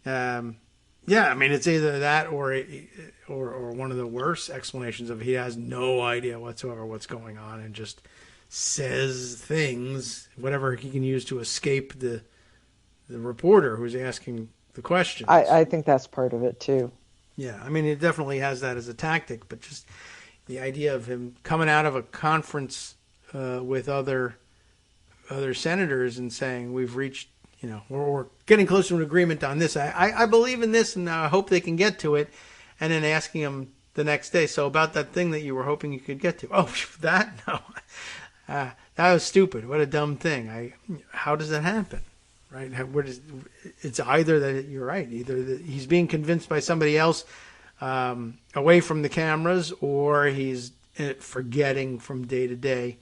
it's either that or one of the worst explanations of he has no idea whatsoever what's going on and just says things, whatever he can use to escape the reporter who's asking the questions. I think that's part of it, too. Yeah, I mean, it definitely has that as a tactic, but just the idea of him coming out of a conference with other senators and saying, we've reached, we're getting close to an agreement on this. I believe in this, and I hope they can get to it. And then asking him the next day, so about that thing that you were hoping you could get to. Oh, that? No. That was stupid. What a dumb thing. How does that happen? Right? It's either that you're right, either that he's being convinced by somebody else away from the cameras, or he's forgetting from day to day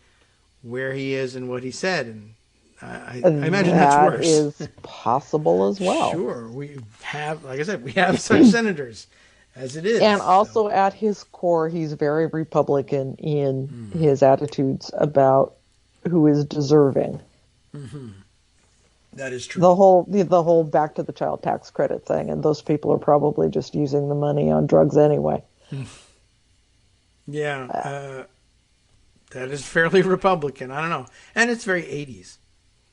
where he is and what he said. And I imagine that's worse. That is possible as well. Sure. We have, like I said, we have such senators as it is. And also at his core, he's very Republican in his attitudes about who is deserving. Mm-hmm. That is true. The whole back to the child tax credit thing, and those people are probably just using the money on drugs anyway. Yeah, that is fairly Republican. I don't know, and it's very 80s.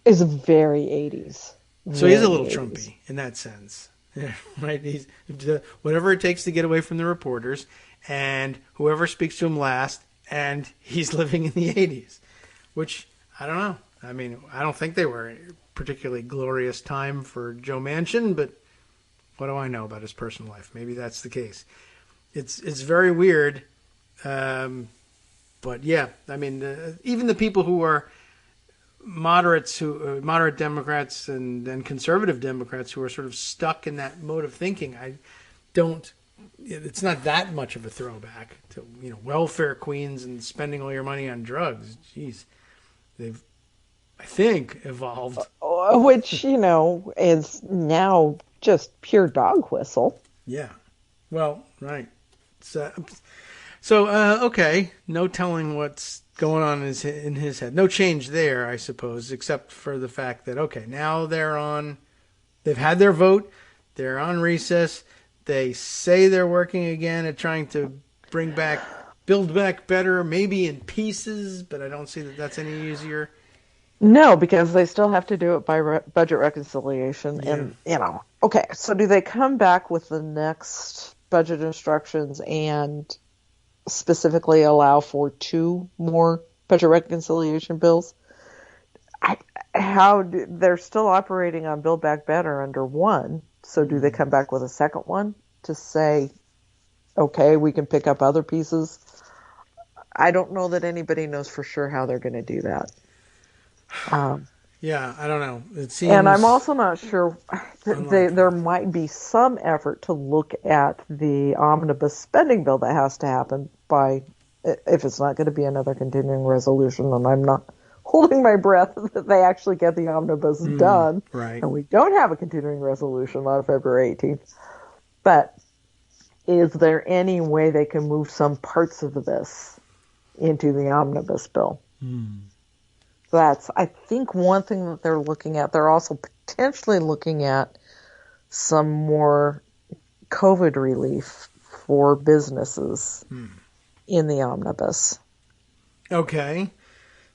It's very 80s. So he's a little Trumpy in that sense, yeah, right? He's whatever it takes to get away from the reporters, and whoever speaks to him last, and he's living in the 80s, which I don't know. I mean, I don't think they were particularly glorious time for Joe Manchin, but what do I know about his personal life? Maybe that's the case. It's very weird, but yeah, I mean, even the people who are moderate Democrats and conservative Democrats who are sort of stuck in that mode of thinking, it's not that much of a throwback to welfare queens and spending all your money on drugs. Jeez, they've, I think, evolved. Which, is now just pure dog whistle. Yeah. Well, right. So okay. No telling what's going on in his head. No change there, I suppose, except for the fact that, okay, now they've had their vote. They're on recess. They say they're working again at trying to build back better, maybe in pieces, but I don't see that that's any easier. No, because they still have to do it by budget reconciliation. Yeah. And, okay, so do they come back with the next budget instructions and specifically allow for 2 more budget reconciliation bills? They're still operating on Build Back Better under 1, so do they come back with a second one to say, okay, we can pick up other pieces? I don't know that anybody knows for sure how they're going to do that. Yeah, I don't know. It seems, and I'm also not sure. There might be some effort to look at the omnibus spending bill that has to happen if it's not going to be another continuing resolution, and I'm not holding my breath that they actually get the omnibus done. Right. And we don't have a continuing resolution on February 18th. But is there any way they can move some parts of this into the omnibus bill? That's, I think, one thing that they're looking at. They're also potentially looking at some more COVID relief for businesses in the omnibus. Okay.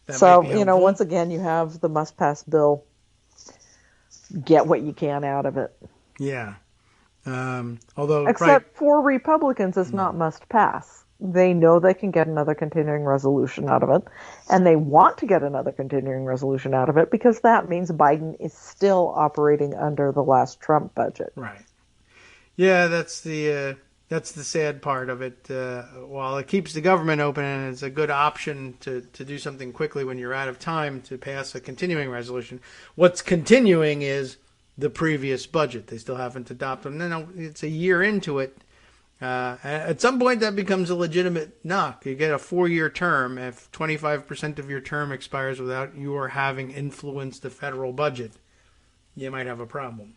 So, once again, you have the must-pass bill. Get what you can out of it. Yeah. Although, Except for Republicans, it's not must-pass. They know they can get another continuing resolution out of it, and they want to get another continuing resolution out of it because that means Biden is still operating under the last Trump budget. Right. Yeah, that's the sad part of it. While it keeps the government open and it's a good option to do something quickly when you're out of time to pass a continuing resolution, what's continuing is the previous budget. They still haven't adopted them. No, it's a year into it. At some point, that becomes a legitimate knock. You get a 4-year term. If 25% of your term expires without your having influenced the federal budget, you might have a problem.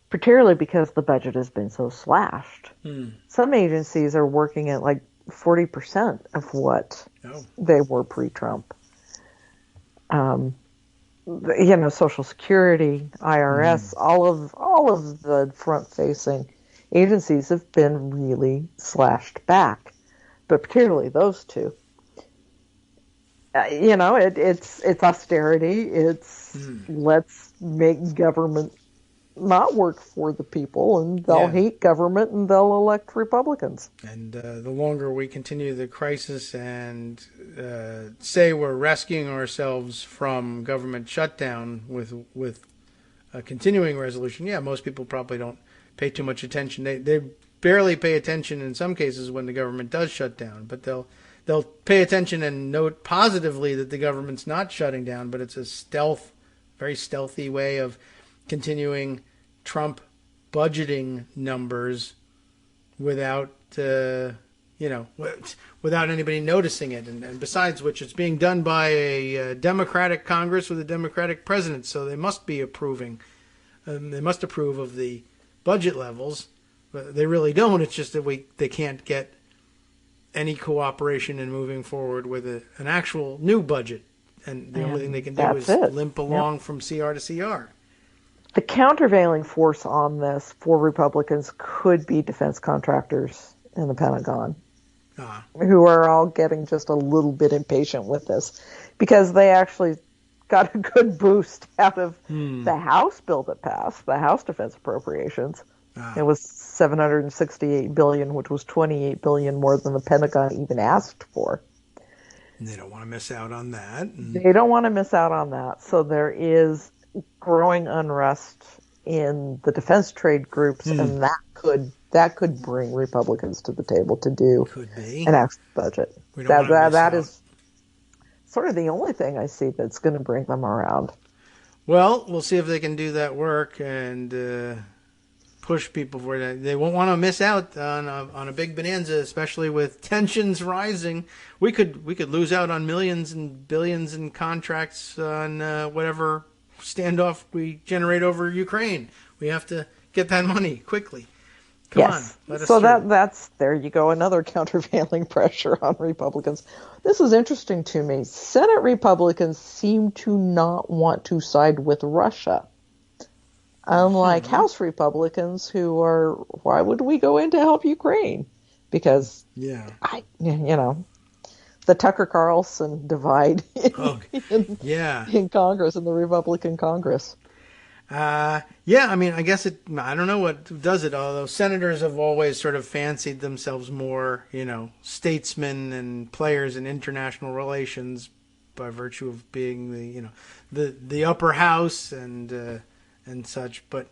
Particularly because the budget has been so slashed. Some agencies are working at like 40% of what they were pre-Trump. Social Security, IRS, all of the front-facing agencies have been really slashed back, but particularly those two. It's austerity. It's let's make government not work for the people, and they'll hate government, and they'll elect Republicans. And the longer we continue the crisis and say we're rescuing ourselves from government shutdown with a continuing resolution, most people probably don't pay too much attention. They barely pay attention in some cases when the government does shut down, but they'll pay attention and note positively that the government's not shutting down, but it's a very stealthy way of continuing Trump budgeting numbers without anybody noticing it. And besides which, it's being done by a Democratic Congress with a Democratic president, so they must be approving. They must approve of the budget levels, but they really don't. It's just that they can't get any cooperation in moving forward with an actual new budget. And the only thing they can do is limp along from CR to CR. The countervailing force on this for Republicans could be defense contractors in the Pentagon, who are all getting just a little bit impatient with this because they actually got a good boost out of the House bill that passed, the House Defense Appropriations. It was $768 billion, which was $28 billion more than the Pentagon even asked for. And they don't want to miss out on that. They don't want to miss out on that. So there is growing unrest in the defense trade groups, and that could bring Republicans to the table to do an actual budget. That is sort of the only thing I see that's going to bring them around. Well, we'll see if they can do that work and push people for that. They won't want to miss out on a big bonanza, especially with tensions rising. We could lose out on millions and billions in contracts on whatever standoff we generate over Ukraine. We have to get that money quickly. Come on, let us so through. that's there you go, another countervailing pressure on Republicans. This is interesting to me. Senate Republicans seem to not want to side with Russia, unlike House Republicans, who are, why would we go in to help Ukraine? Because the Tucker Carlson divide in Congress, in the Republican Congress. I guess I don't know what does it, although senators have always sort of fancied themselves more, statesmen and players in international relations by virtue of being the upper house and such. But,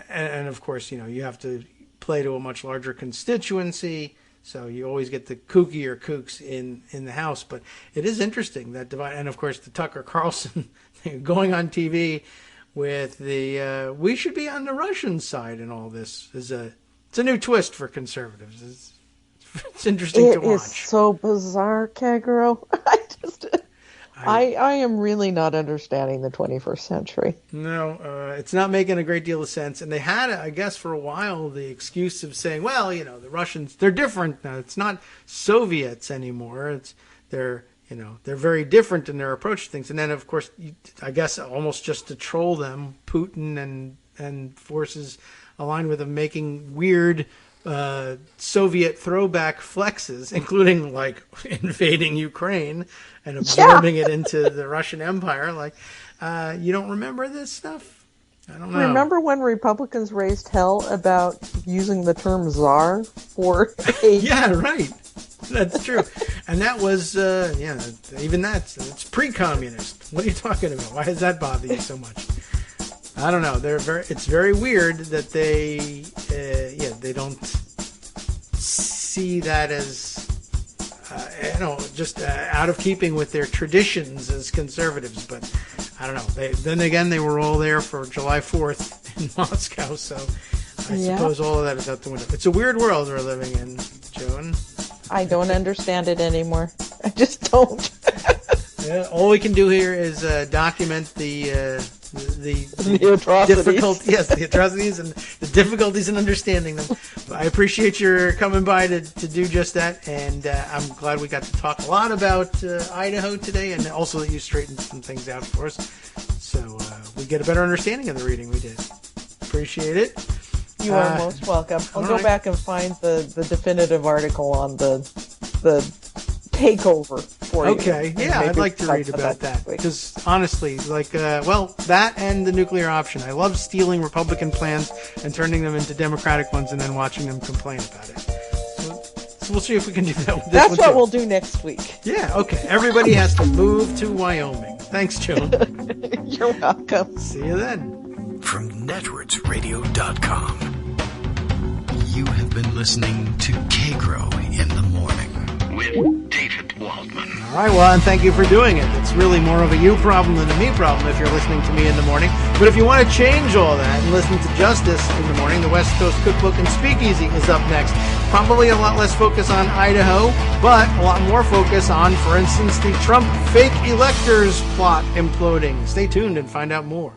and of course, you have to play to a much larger constituency. So you always get the kookier kooks in the House. But it is interesting, that divide. And of course, the Tucker Carlson going on TV with the we should be on the Russian side and all this it's a new twist for conservatives. It's interesting to watch. It is so bizarre, Kagro. I am really not understanding the 21st century. No, it's not making a great deal of sense. And they had, I guess, for a while, the excuse of saying, well, the Russians, they're different now. It's not Soviets anymore. They're very different in their approach to things. And then, of course, I guess almost just to troll them, Putin and forces aligned with them making weird Soviet throwback flexes, including like invading Ukraine and absorbing it into the Russian Empire. Like, you don't remember this stuff? I don't know. Remember when Republicans raised hell about using the term czar for a... Yeah, right. That's true. And that was, it's pre-communist. What are you talking about? Why does that bother you so much? I don't know. It's very weird that they don't see that as, just out of keeping with their traditions as conservatives. But I don't know. Then again, they were all there for July 4th in Moscow, so I suppose all of that is out the window. It's a weird world we're living in, Joan. I don't understand it anymore. I just don't. Yeah, all we can do here is document the atrocities. The atrocities and the difficulties in understanding them. But I appreciate your coming by to do just that, and I'm glad we got to talk a lot about Idaho today, and also that you straightened some things out for us, so we get a better understanding of the reading we did. Appreciate it. You are most welcome. I'll go back and find the definitive article on the takeover for you. Okay, yeah, I'd like to read about that because honestly, that and the nuclear option. I love stealing Republican plans and turning them into Democratic ones and then watching them complain about it. So we'll see if we can do that with this That's one what too. We'll do next week. Yeah, okay. Everybody has to move to Wyoming. Thanks, Joan. You're welcome. See you then. From networksradio.com. You have been listening to Kagro in the Morning with David Waldman. All right, well, and thank you for doing it. It's really more of a you problem than a me problem if you're listening to me in the morning. But if you want to change all that and listen to Justice in the Morning, the West Coast Cookbook and Speakeasy is up next. Probably a lot less focus on Idaho, but a lot more focus on, for instance, the Trump fake electors plot imploding. Stay tuned and find out more.